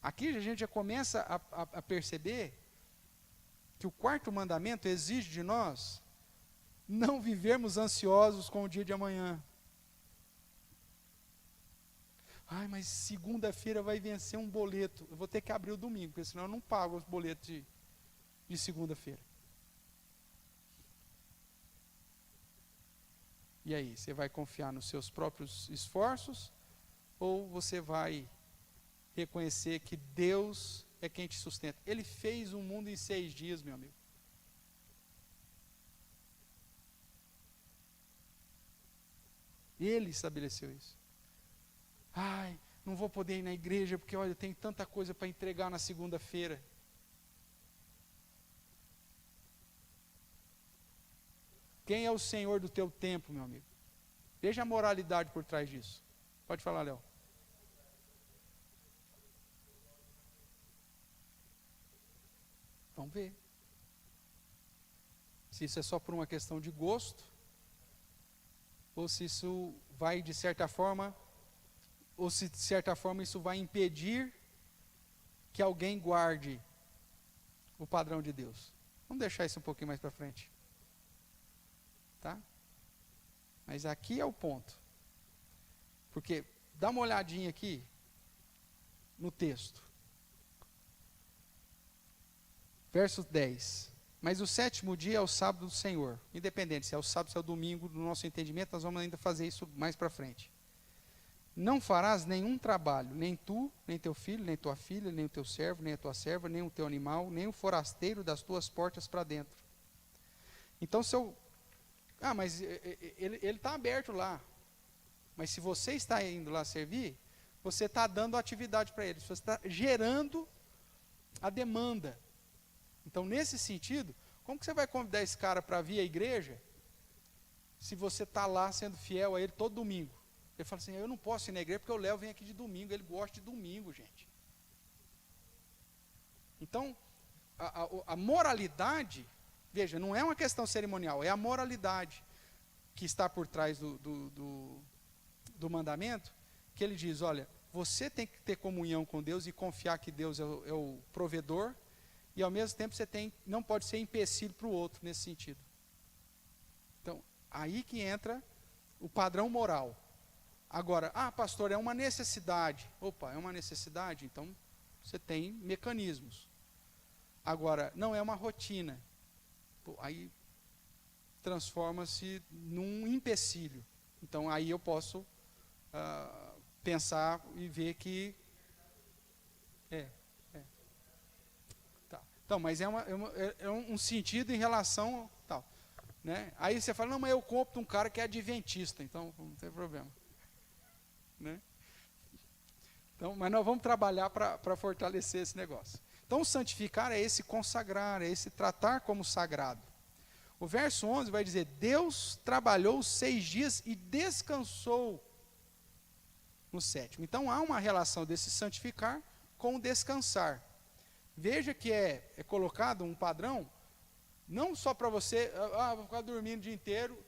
Aqui a gente já começa a perceber que o 4º mandamento exige de nós não vivermos ansiosos com o dia de amanhã. Ai, mas segunda-feira vai vencer um boleto. Eu vou ter que abrir o domingo, porque senão eu não pago os boletos de segunda-feira. E aí, você vai confiar nos seus próprios esforços ou você vai reconhecer que Deus é quem te sustenta? Ele fez o mundo em 6 dias, meu amigo. Ele estabeleceu isso. Ai, não vou poder ir na igreja porque, olha, tem tanta coisa para entregar na segunda-feira. Quem é o Senhor do teu tempo, meu amigo? Veja a moralidade por trás disso. Pode falar, Léo. Vamos ver. Se isso é só por uma questão de gosto, ou se isso vai, de certa forma, ou se de certa forma isso vai impedir que alguém guarde o padrão de Deus. Vamos deixar isso um pouquinho mais para frente. Tá? Mas aqui é o ponto. Porque, dá uma olhadinha aqui no texto. Verso 10. Mas o 7º dia é o sábado do Senhor. Independente se é o sábado, se é o domingo, no nosso entendimento, nós vamos ainda fazer isso mais para frente. Não farás nenhum trabalho, nem tu, nem teu filho, nem tua filha, nem o teu servo, nem a tua serva, nem o teu animal, nem o forasteiro das tuas portas para dentro. Então, se eu... Ah, mas ele está aberto lá. Mas se você está indo lá servir, você está dando atividade para ele. Você está gerando a demanda. Então, nesse sentido, como que você vai convidar esse cara para vir à igreja, se você está lá sendo fiel a ele todo domingo? Ele fala assim, eu não posso ir na igreja porque o Léo vem aqui de domingo, ele gosta de domingo, gente. Então, a moralidade, veja, não é uma questão cerimonial, é a moralidade que está por trás do mandamento, que ele diz, olha, você tem que ter comunhão com Deus e confiar que Deus é o provedor, e ao mesmo tempo você não pode ser empecilho para o outro nesse sentido. Então, aí que entra o padrão moral. Agora, pastor, é uma necessidade. Opa, é uma necessidade? Então, você tem mecanismos. Agora, não é uma rotina. Pô, aí transforma-se num empecilho. Então, aí eu posso pensar e ver que... Tá. Então, mas é um sentido em relação... Tal, né? Aí você fala, não, mas eu compro um cara que é adventista, então não tem problema. Né? Então, mas nós vamos trabalhar para fortalecer esse negócio. Então, santificar é esse consagrar, é esse tratar como sagrado. O verso 11 vai dizer, Deus trabalhou 6 dias e descansou no 7º. Então, há uma relação desse santificar com o descansar. Veja que é colocado um padrão, não só para você, vou ficar dormindo o dia inteiro,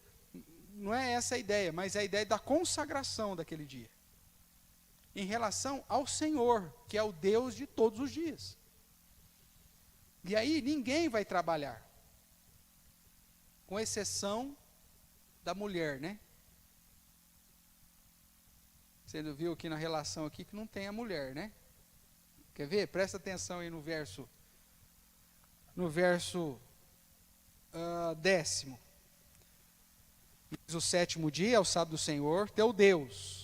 não é essa a ideia, mas é a ideia da consagração daquele dia. Em relação ao Senhor, que é o Deus de todos os dias. E aí ninguém vai trabalhar, com exceção da mulher, né? Você viu aqui na relação aqui que não tem a mulher, né? Quer ver? Presta atenção aí no verso 10º. Diz, o 7º dia é o sábado do Senhor, teu Deus.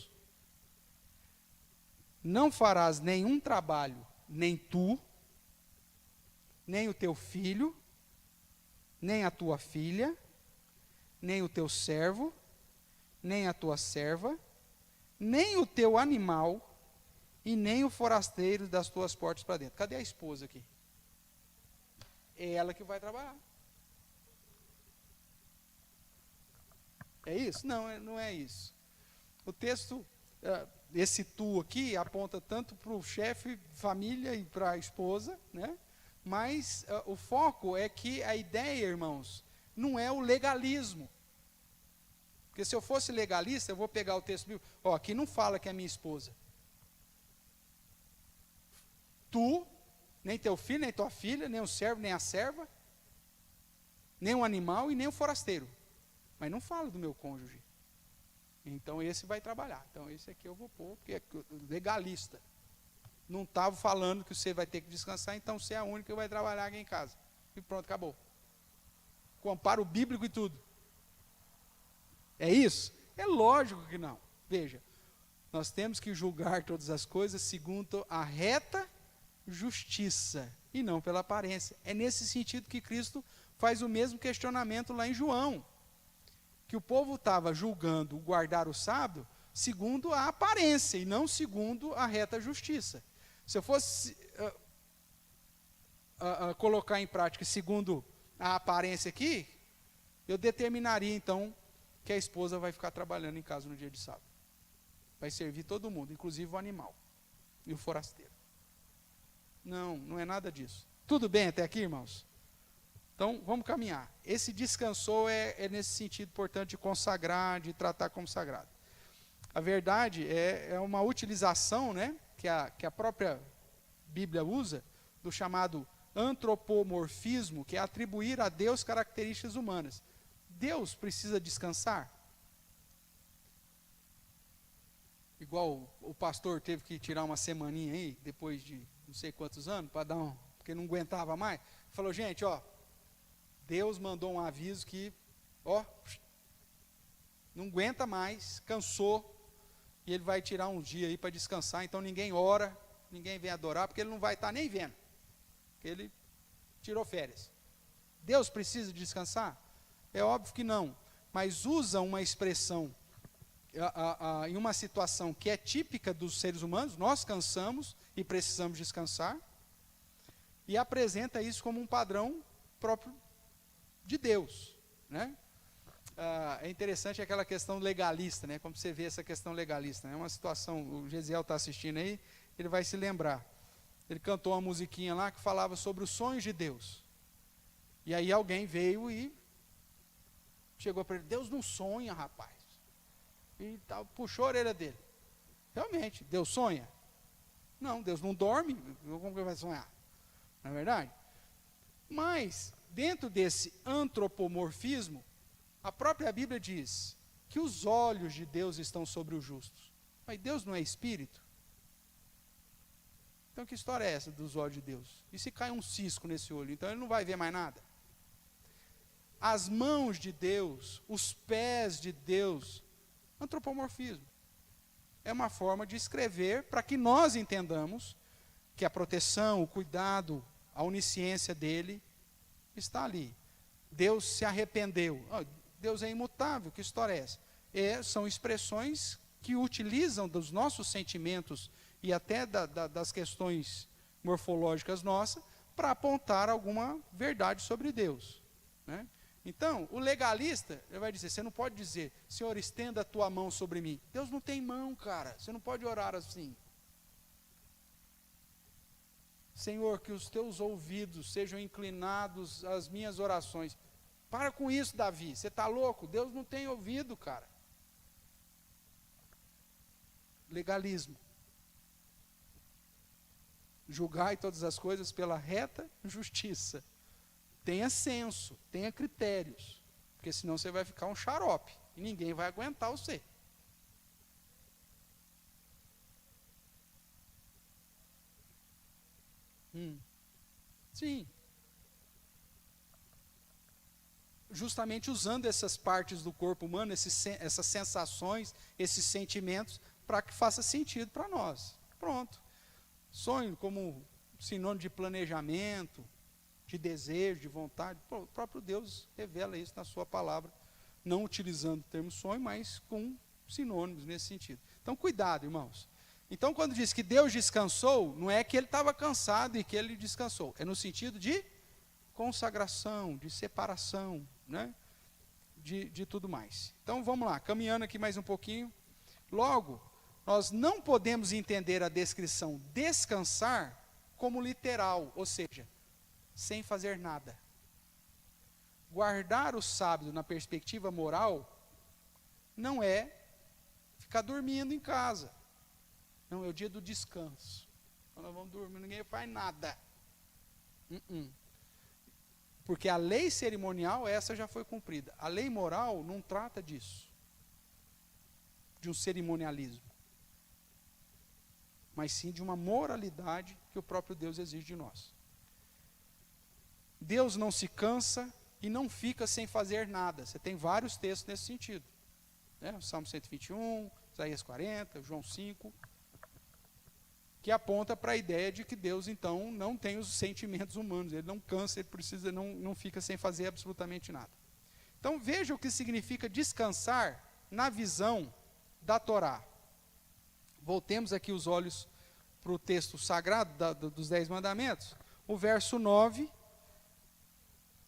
Não farás nenhum trabalho, nem tu, nem o teu filho, nem a tua filha, nem o teu servo, nem a tua serva, nem o teu animal, e nem o forasteiro das tuas portas para dentro. Cadê a esposa aqui? É ela que vai trabalhar. É isso? Não, não é isso. O texto, esse tu aqui, aponta tanto para o chefe, família e para a esposa, né? Mas o foco é que a ideia, irmãos, não é o legalismo. Porque se eu fosse legalista, eu vou pegar o texto bíblico, aqui não fala que é minha esposa. Tu, nem teu filho, nem tua filha, nem o servo, nem a serva, nem o animal e nem o forasteiro. Mas não fala do meu cônjuge. Então esse vai trabalhar. Então esse aqui eu vou pôr, porque é legalista. Não estava falando que você vai ter que descansar, então você é a única que vai trabalhar aqui em casa. E pronto, acabou. Com amparo bíblico e tudo. É isso? É lógico que não. Veja, nós temos que julgar todas as coisas segundo a reta justiça, e não pela aparência. É nesse sentido que Cristo faz o mesmo questionamento lá em João. Que o povo estava julgando guardar o sábado segundo a aparência, e não segundo a reta justiça. Se eu fosse colocar em prática segundo a aparência aqui, eu determinaria então que a esposa vai ficar trabalhando em casa no dia de sábado. Vai servir todo mundo, inclusive o animal e o forasteiro. Não, não é nada disso. Tudo bem até aqui, irmãos? Então, vamos caminhar. Esse descansou é nesse sentido, portanto, de consagrar, de tratar como sagrado. A verdade é uma utilização, né, que a própria Bíblia usa, do chamado antropomorfismo, que é atribuir a Deus características humanas. Deus precisa descansar? Igual o pastor teve que tirar uma semaninha aí, depois de não sei quantos anos, para dar porque não aguentava mais. Falou, gente, Deus mandou um aviso que, não aguenta mais, cansou, e ele vai tirar um dia aí para descansar, então ninguém ora, ninguém vem adorar, porque ele não vai estar nem vendo, porque ele tirou férias. Deus precisa descansar? É óbvio que não, mas usa uma expressão em uma situação que é típica dos seres humanos, nós cansamos e precisamos descansar, e apresenta isso como um padrão próprio de Deus, né? É interessante aquela questão legalista, né? Como você vê essa questão legalista, é uma situação, o Gesiel está assistindo aí, ele vai se lembrar. Ele cantou uma musiquinha lá que falava sobre os sonhos de Deus. E aí alguém veio e chegou para ele, Deus não sonha, rapaz. E tal, puxou a orelha dele. Realmente, Deus sonha? Não, Deus não dorme, como que ele vai sonhar? Não é verdade? Mas, dentro desse antropomorfismo, a própria Bíblia diz que os olhos de Deus estão sobre os justos. Mas Deus não é espírito? Então que história é essa dos olhos de Deus? E se cai um cisco nesse olho? Então ele não vai ver mais nada? As mãos de Deus, os pés de Deus, antropomorfismo. É uma forma de escrever para que nós entendamos que a proteção, o cuidado, a onisciência dele está ali. Deus se arrependeu. Deus é imutável, que história é essa? São expressões que utilizam dos nossos sentimentos e até das questões morfológicas nossas, para apontar alguma verdade sobre Deus, né? Então, o legalista, ele vai dizer, você não pode dizer, Senhor, estenda a tua mão sobre mim. Deus não tem mão, cara, você não pode orar assim. Senhor, que os teus ouvidos sejam inclinados às minhas orações. Para com isso, Davi, você está louco? Deus não tem ouvido, cara. Legalismo. Julgai todas as coisas pela reta justiça. Tenha senso, tenha critérios, porque senão você vai ficar um xarope e ninguém vai aguentar você. Sim. Justamente usando essas partes do corpo humano, essas sensações, esses sentimentos, para que faça sentido para nós. Pronto. Sonho como sinônimo de planejamento, de desejo, de vontade. O próprio Deus revela isso na sua palavra, não utilizando o termo sonho, mas com sinônimos nesse sentido. Então, cuidado, irmãos. Então, quando diz que Deus descansou, não é que ele estava cansado e que ele descansou. É no sentido de consagração, de separação, né? de tudo mais. Então, vamos lá, caminhando aqui mais um pouquinho. Logo, nós não podemos entender a descrição descansar como literal, ou seja, sem fazer nada. Guardar o sábado na perspectiva moral não é ficar dormindo em casa. Não, é o dia do descanso. Quando nós vamos dormir, ninguém faz nada. Porque a lei cerimonial, essa já foi cumprida. A lei moral não trata disso. De um cerimonialismo. Mas sim de uma moralidade que o próprio Deus exige de nós. Deus não se cansa e não fica sem fazer nada. Você tem vários textos nesse sentido. Né? O Salmo 121, Isaías 40, João 5, que aponta para a ideia de que Deus, então, não tem os sentimentos humanos. Ele não cansa, ele precisa, não fica sem fazer absolutamente nada. Então, veja o que significa descansar na visão da Torá. Voltemos aqui os olhos para o texto sagrado dos 10 mandamentos. O verso 9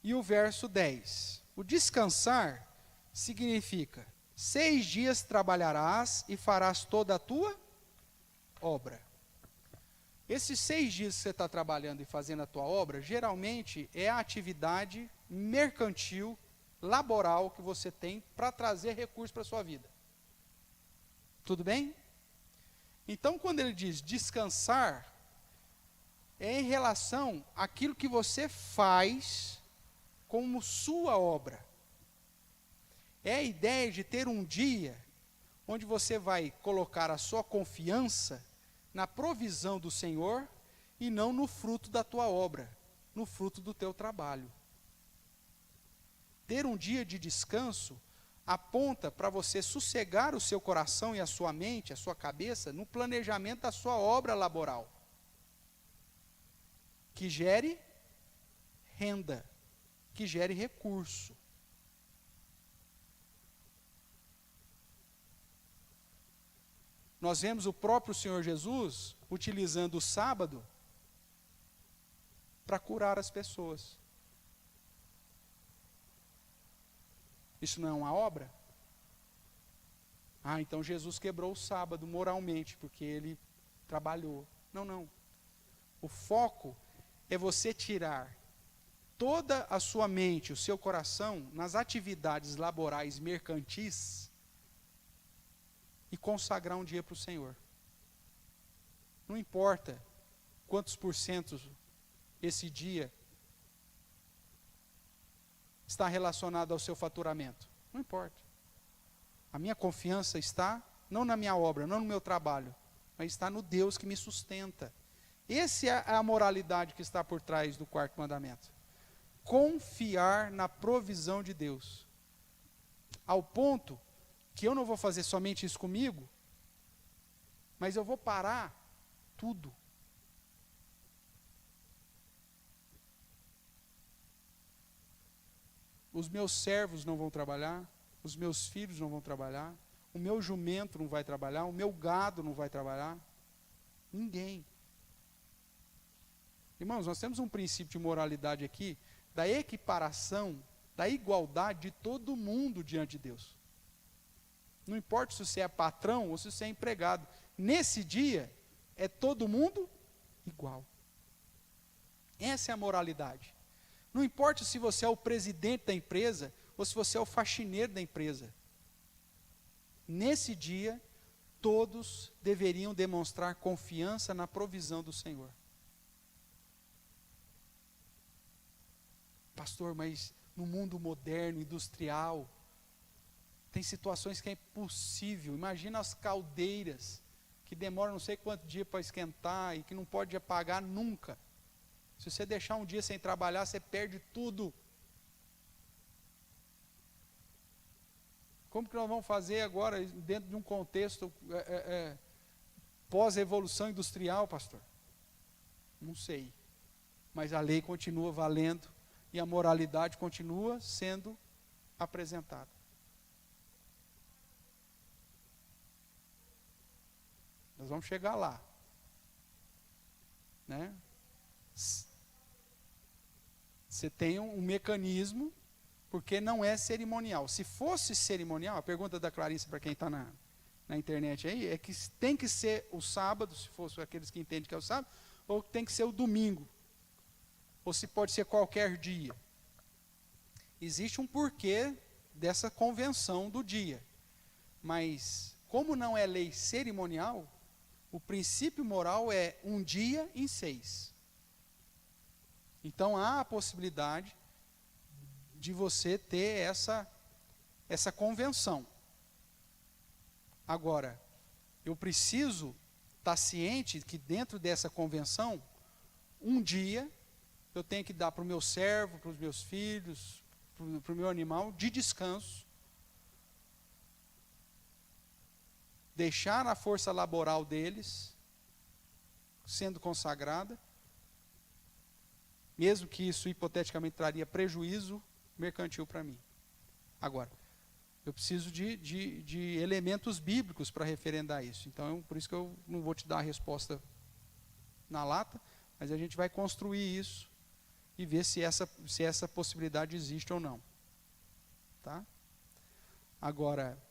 e o verso 10. O descansar significa: 6 dias trabalharás e farás toda a tua obra. Esses 6 dias que você está trabalhando e fazendo a tua obra, geralmente é a atividade mercantil, laboral que você tem para trazer recursos para a sua vida. Tudo bem? Então, quando ele diz descansar, é em relação àquilo que você faz como sua obra. É a ideia de ter um dia onde você vai colocar a sua confiança na provisão do Senhor e não no fruto da tua obra, no fruto do teu trabalho. Ter um dia de descanso aponta para você sossegar o seu coração e a sua mente, a sua cabeça, no planejamento da sua obra laboral, que gere renda, que gere recurso. Nós vemos o próprio Senhor Jesus utilizando o sábado para curar as pessoas. Isso não é uma obra? Ah, então Jesus quebrou o sábado moralmente, porque ele trabalhou. Não, não. O foco é você tirar toda a sua mente, o seu coração, nas atividades laborais mercantis e consagrar um dia para o Senhor. Não importa quantos porcentos esse dia está relacionado ao seu faturamento. Não importa. A minha confiança está, não na minha obra, não no meu trabalho, mas está no Deus que me sustenta. Essa é a moralidade que está por trás do 4º mandamento. Confiar na provisão de Deus. Ao ponto que eu não vou fazer somente isso comigo, mas eu vou parar tudo. Os meus servos não vão trabalhar, os meus filhos não vão trabalhar, o meu jumento não vai trabalhar, o meu gado não vai trabalhar. Ninguém. Irmãos, nós temos um princípio de moralidade aqui, da equiparação, da igualdade de todo mundo diante de Deus. Não importa se você é patrão ou se você é empregado. Nesse dia, é todo mundo igual. Essa é a moralidade. Não importa se você é o presidente da empresa ou se você é o faxineiro da empresa. Nesse dia, todos deveriam demonstrar confiança na provisão do Senhor. Pastor, mas no mundo moderno, industrial, tem situações que é impossível. Imagina as caldeiras, que demoram não sei quanto dia para esquentar e que não pode apagar nunca. Se você deixar um dia sem trabalhar, você perde tudo. Como que nós vamos fazer agora, dentro de um contexto pós-evolução industrial, pastor? Não sei. Mas a lei continua valendo e a moralidade continua sendo apresentada. Nós vamos chegar lá. Né? Você tem um mecanismo, porque não é cerimonial. Se fosse cerimonial, a pergunta da Clarice para quem está na internet aí, é que tem que ser o sábado, se fosse aqueles que entendem que é o sábado, ou tem que ser o domingo. Ou se pode ser qualquer dia. Existe um porquê dessa convenção do dia. Mas, como não é lei cerimonial, o princípio moral é um dia em 6. Então, há a possibilidade de você ter essa convenção. Agora, eu preciso estar ciente que dentro dessa convenção, um dia, eu tenho que dar para o meu servo, para os meus filhos, para o meu animal, de descanso. Deixar a força laboral deles sendo consagrada, mesmo que isso hipoteticamente traria prejuízo mercantil para mim. Agora, eu preciso de elementos bíblicos para referendar isso. Então, por isso que eu não vou te dar a resposta na lata, mas a gente vai construir isso e ver se essa possibilidade existe ou não. Tá? Agora,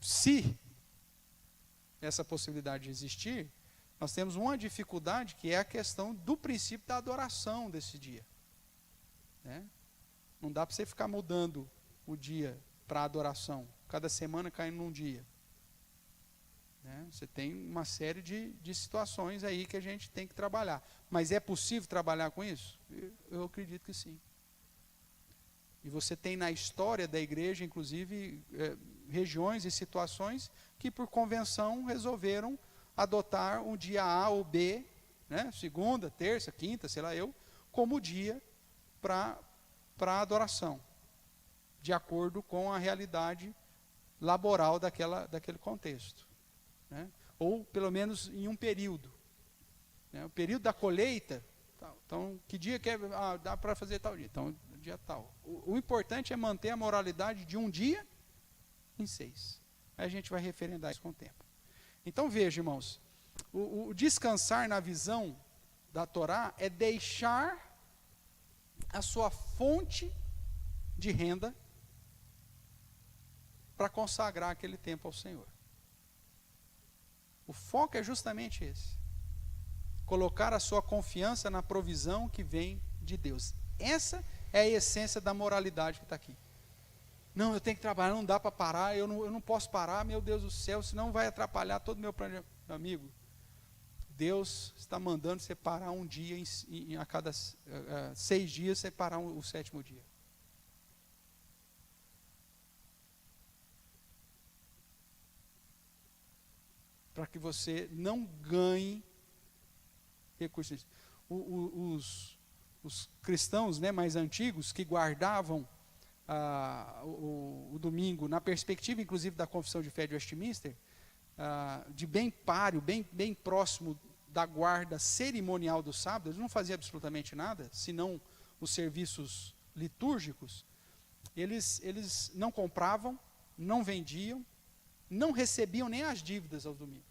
se essa possibilidade existir, nós temos uma dificuldade que é a questão do princípio da adoração desse dia. Né? Não dá para você ficar mudando o dia para adoração, cada semana caindo num dia. Né? Você tem uma série de situações aí que a gente tem que trabalhar. Mas é possível trabalhar com isso? Eu acredito que sim. E você tem na história da igreja, inclusive, regiões e situações que por convenção resolveram adotar um dia A ou B, né, segunda, terça, quinta, sei lá eu, como dia para adoração, de acordo com a realidade laboral daquele contexto. Né? Ou pelo menos em um período. Né? O período da colheita, então, que dia que dá para fazer tal dia? Então, dia tal. O importante é manter a moralidade de um dia em 6. Aí a gente vai referendar isso com o tempo. Então veja, irmãos, o descansar na visão da Torá é deixar a sua fonte de renda para consagrar aquele tempo ao Senhor. O foco é justamente esse. Colocar a sua confiança na provisão que vem de Deus. Essa é a essência da moralidade que está aqui. Não, eu tenho que trabalhar, não dá para parar, eu não posso parar, meu Deus do céu, senão vai atrapalhar todo o meu planejamento. Meu amigo, Deus está mandando você parar um dia, a cada 6 dias, você parar o 7º dia. Para que você não ganhe recursos. Os cristãos, né, mais antigos, que guardavam o domingo, na perspectiva inclusive da Confissão de Fé de Westminster, de bem páreo, bem próximo da guarda cerimonial do sábado, eles não faziam absolutamente nada, senão os serviços litúrgicos. Eles não compravam, não vendiam, não recebiam nem as dívidas aos domingos.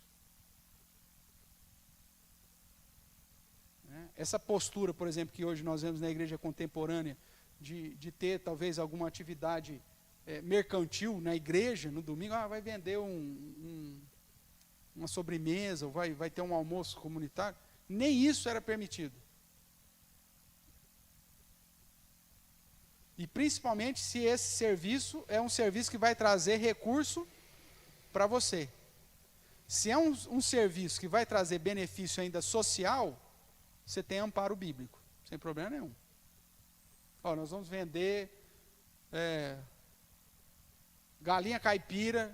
né? Essa postura, por exemplo, que hoje nós vemos na igreja contemporânea, de ter talvez alguma atividade mercantil na igreja, no domingo, vai vender uma sobremesa, ou vai ter um almoço comunitário. Nem isso era permitido. E principalmente se esse serviço é um serviço que vai trazer recurso para você. Se é um serviço que vai trazer benefício ainda social, você tem amparo bíblico, sem problema nenhum. Nós vamos vender galinha caipira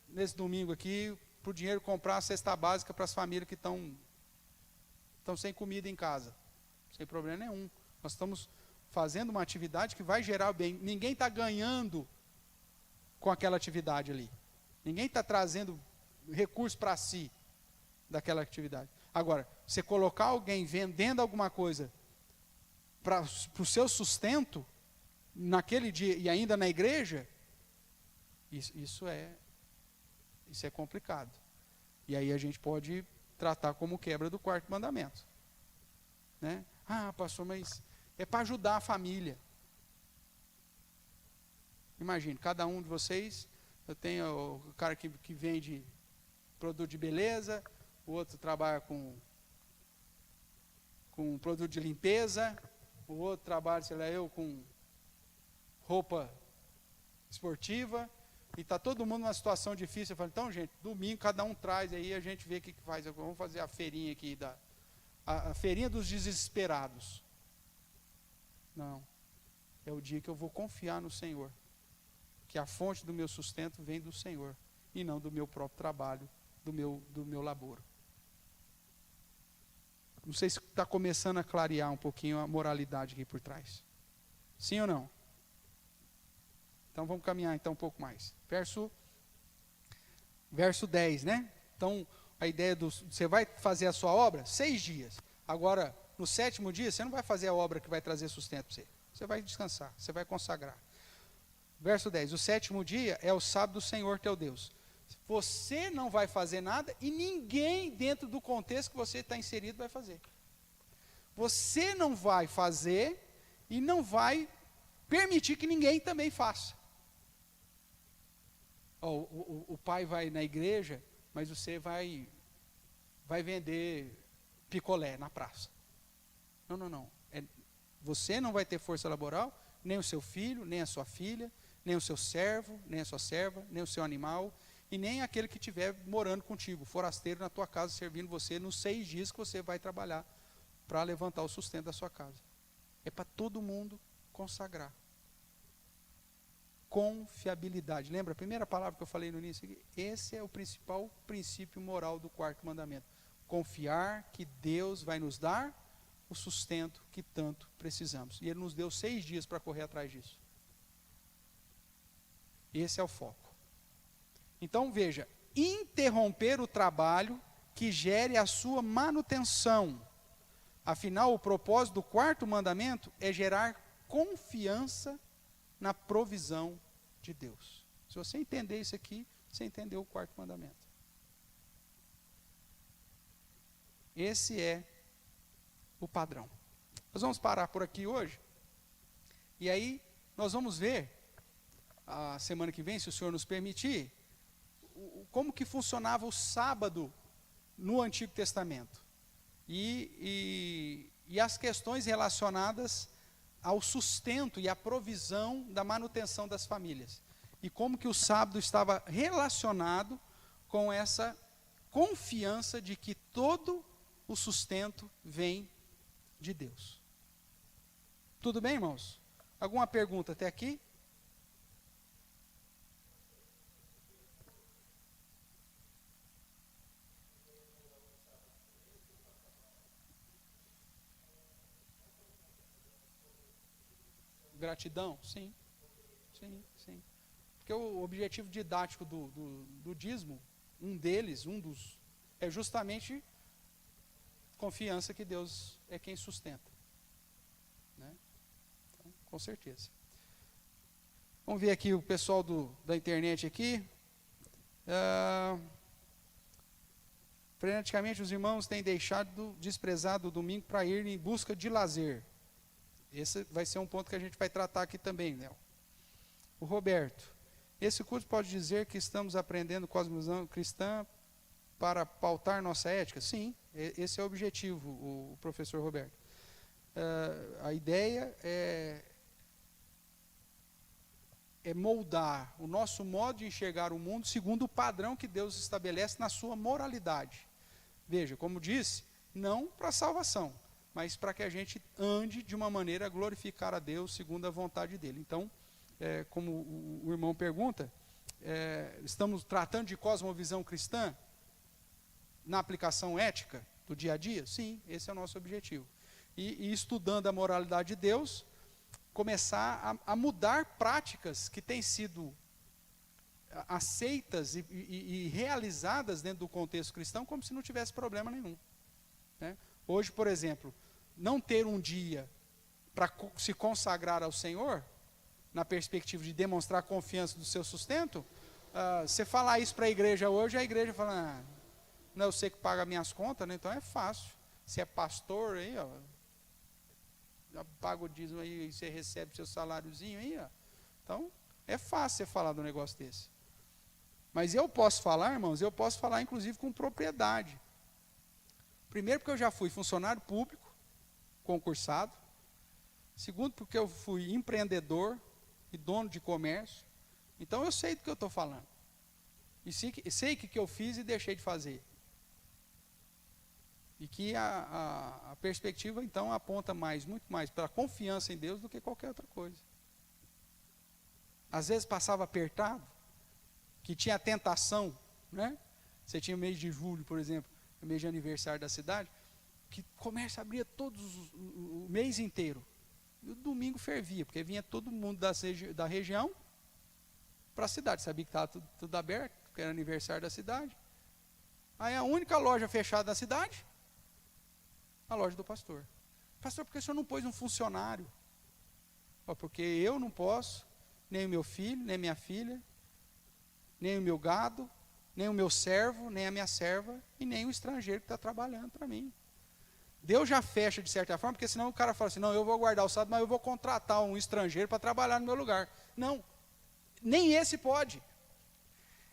nesse domingo aqui, para o dinheiro comprar a cesta básica para as famílias que estão sem comida em casa. Sem problema nenhum. Nós estamos fazendo uma atividade que vai gerar bem. Ninguém está ganhando com aquela atividade ali. Ninguém está trazendo recurso para si daquela atividade. Agora, você colocar alguém vendendo alguma coisa para o seu sustento, naquele dia e ainda na igreja, isso é complicado. E aí a gente pode tratar como quebra do quarto mandamento. Né? Pastor, mas é para ajudar a família. Imagine, cada um de vocês, eu tenho o cara que vende produto de beleza, o outro trabalha com produto de limpeza, o outro trabalha, sei lá, com roupa esportiva, e está todo mundo numa situação difícil. Eu falo, então, gente, domingo cada um traz aí, a gente vê o que faz. Vamos fazer a feirinha aqui, a feirinha dos desesperados. Não, é o dia que eu vou confiar no Senhor, que a fonte do meu sustento vem do Senhor, e não do meu próprio trabalho, do meu laboro. Não sei se está começando a clarear um pouquinho a moralidade aqui por trás. Sim ou não? Então vamos caminhar então um pouco mais. Verso 10, né? Então, a ideia você vai fazer a sua obra 6 dias. Agora, no 7º dia, você não vai fazer a obra que vai trazer sustento para você. Você vai descansar, você vai consagrar. Verso 10, o 7º dia é o sábado do Senhor teu Deus. Você não vai fazer nada e ninguém dentro do contexto que você está inserido vai fazer. Você não vai fazer e não vai permitir que ninguém também faça. O pai vai na igreja, mas você vai vender picolé na praça. Não. Você não vai ter força laboral, nem o seu filho, nem a sua filha, nem o seu servo, nem a sua serva, nem o seu animal, e nem aquele que estiver morando contigo, forasteiro na tua casa, servindo você nos 6 dias que você vai trabalhar para levantar o sustento da sua casa. É para todo mundo consagrar. Confiabilidade. Lembra a primeira palavra que eu falei no início aqui? Esse é o principal princípio moral do 4º mandamento. Confiar que Deus vai nos dar o sustento que tanto precisamos. E Ele nos deu 6 dias para correr atrás disso. Esse é o foco. Então veja, interromper o trabalho que gere a sua manutenção. Afinal, o propósito do 4º mandamento é gerar confiança na provisão de Deus. Se você entender isso aqui, você entendeu o 4º mandamento. Esse é o padrão. Nós vamos parar por aqui hoje. E aí, nós vamos ver, a semana que vem, se o Senhor nos permitir, como que funcionava o sábado no Antigo Testamento. E as questões relacionadas ao sustento e à provisão da manutenção das famílias. E como que o sábado estava relacionado com essa confiança de que todo o sustento vem de Deus. Tudo bem, irmãos? Alguma pergunta até aqui? Gratidão? Sim. Porque o objetivo didático do dízimo, um dos, é justamente confiança que Deus é quem sustenta. Né? Então, com certeza. Vamos ver aqui o pessoal da internet aqui. Freneticamente, os irmãos têm desprezado o domingo para ir em busca de lazer. Esse vai ser um ponto que a gente vai tratar aqui também, Léo. O Roberto. Esse curso pode dizer que estamos aprendendo cosmovisão cristã para pautar nossa ética? Sim, esse é o objetivo, o professor Roberto. A ideia é moldar o nosso modo de enxergar o mundo segundo o padrão que Deus estabelece na sua moralidade. Veja, como disse, não para salvação, mas para que a gente ande de uma maneira a glorificar a Deus segundo a vontade dele. Então, como o irmão pergunta, estamos tratando de cosmovisão cristã na aplicação ética do dia a dia? Sim, esse é o nosso objetivo. E estudando a moralidade de Deus, começar a mudar práticas que têm sido aceitas e realizadas dentro do contexto cristão como se não tivesse problema nenhum. Né? Hoje, por exemplo, não ter um dia para se consagrar ao Senhor, na perspectiva de demonstrar confiança do seu sustento, você falar isso para a igreja hoje, a igreja fala, não é você que paga minhas contas, né? Então é fácil. Você é pastor aí, ó, paga o dízimo aí, você recebe seu saláriozinho aí, ó. Então, é fácil você falar de um negócio desse. Mas eu posso falar, irmãos, eu posso falar inclusive com propriedade. Primeiro porque eu já fui funcionário público, concursado. Segundo porque eu fui empreendedor e dono de comércio. Então eu sei do que eu estou falando. E sei o que eu fiz e deixei de fazer. E que a perspectiva, então, aponta muito mais para a confiança em Deus do que qualquer outra coisa. Às vezes passava apertado, que tinha tentação, né? Você tinha o mês de julho, por exemplo, o mês de aniversário da cidade, que o comércio abria o mês inteiro. E o domingo fervia, porque vinha todo mundo da região para a cidade. Sabia que estava tudo aberto, porque era aniversário da cidade. Aí a única loja fechada da cidade, a loja do pastor. Pastor, por que o senhor não pôs um funcionário? Porque eu não posso, nem o meu filho, nem minha filha, nem o meu gado, nem o meu servo, nem a minha serva, e nem o estrangeiro que está trabalhando para mim. Deus já fecha de certa forma, porque senão o cara fala assim, não, eu vou guardar o sábado, mas eu vou contratar um estrangeiro para trabalhar no meu lugar. Não, nem esse pode.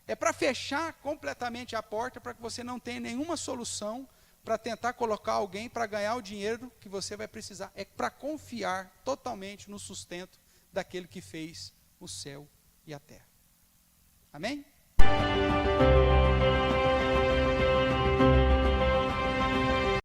É para fechar completamente a porta, para que você não tenha nenhuma solução para tentar colocar alguém para ganhar o dinheiro que você vai precisar. É para confiar totalmente no sustento daquele que fez o céu e a terra. Amém?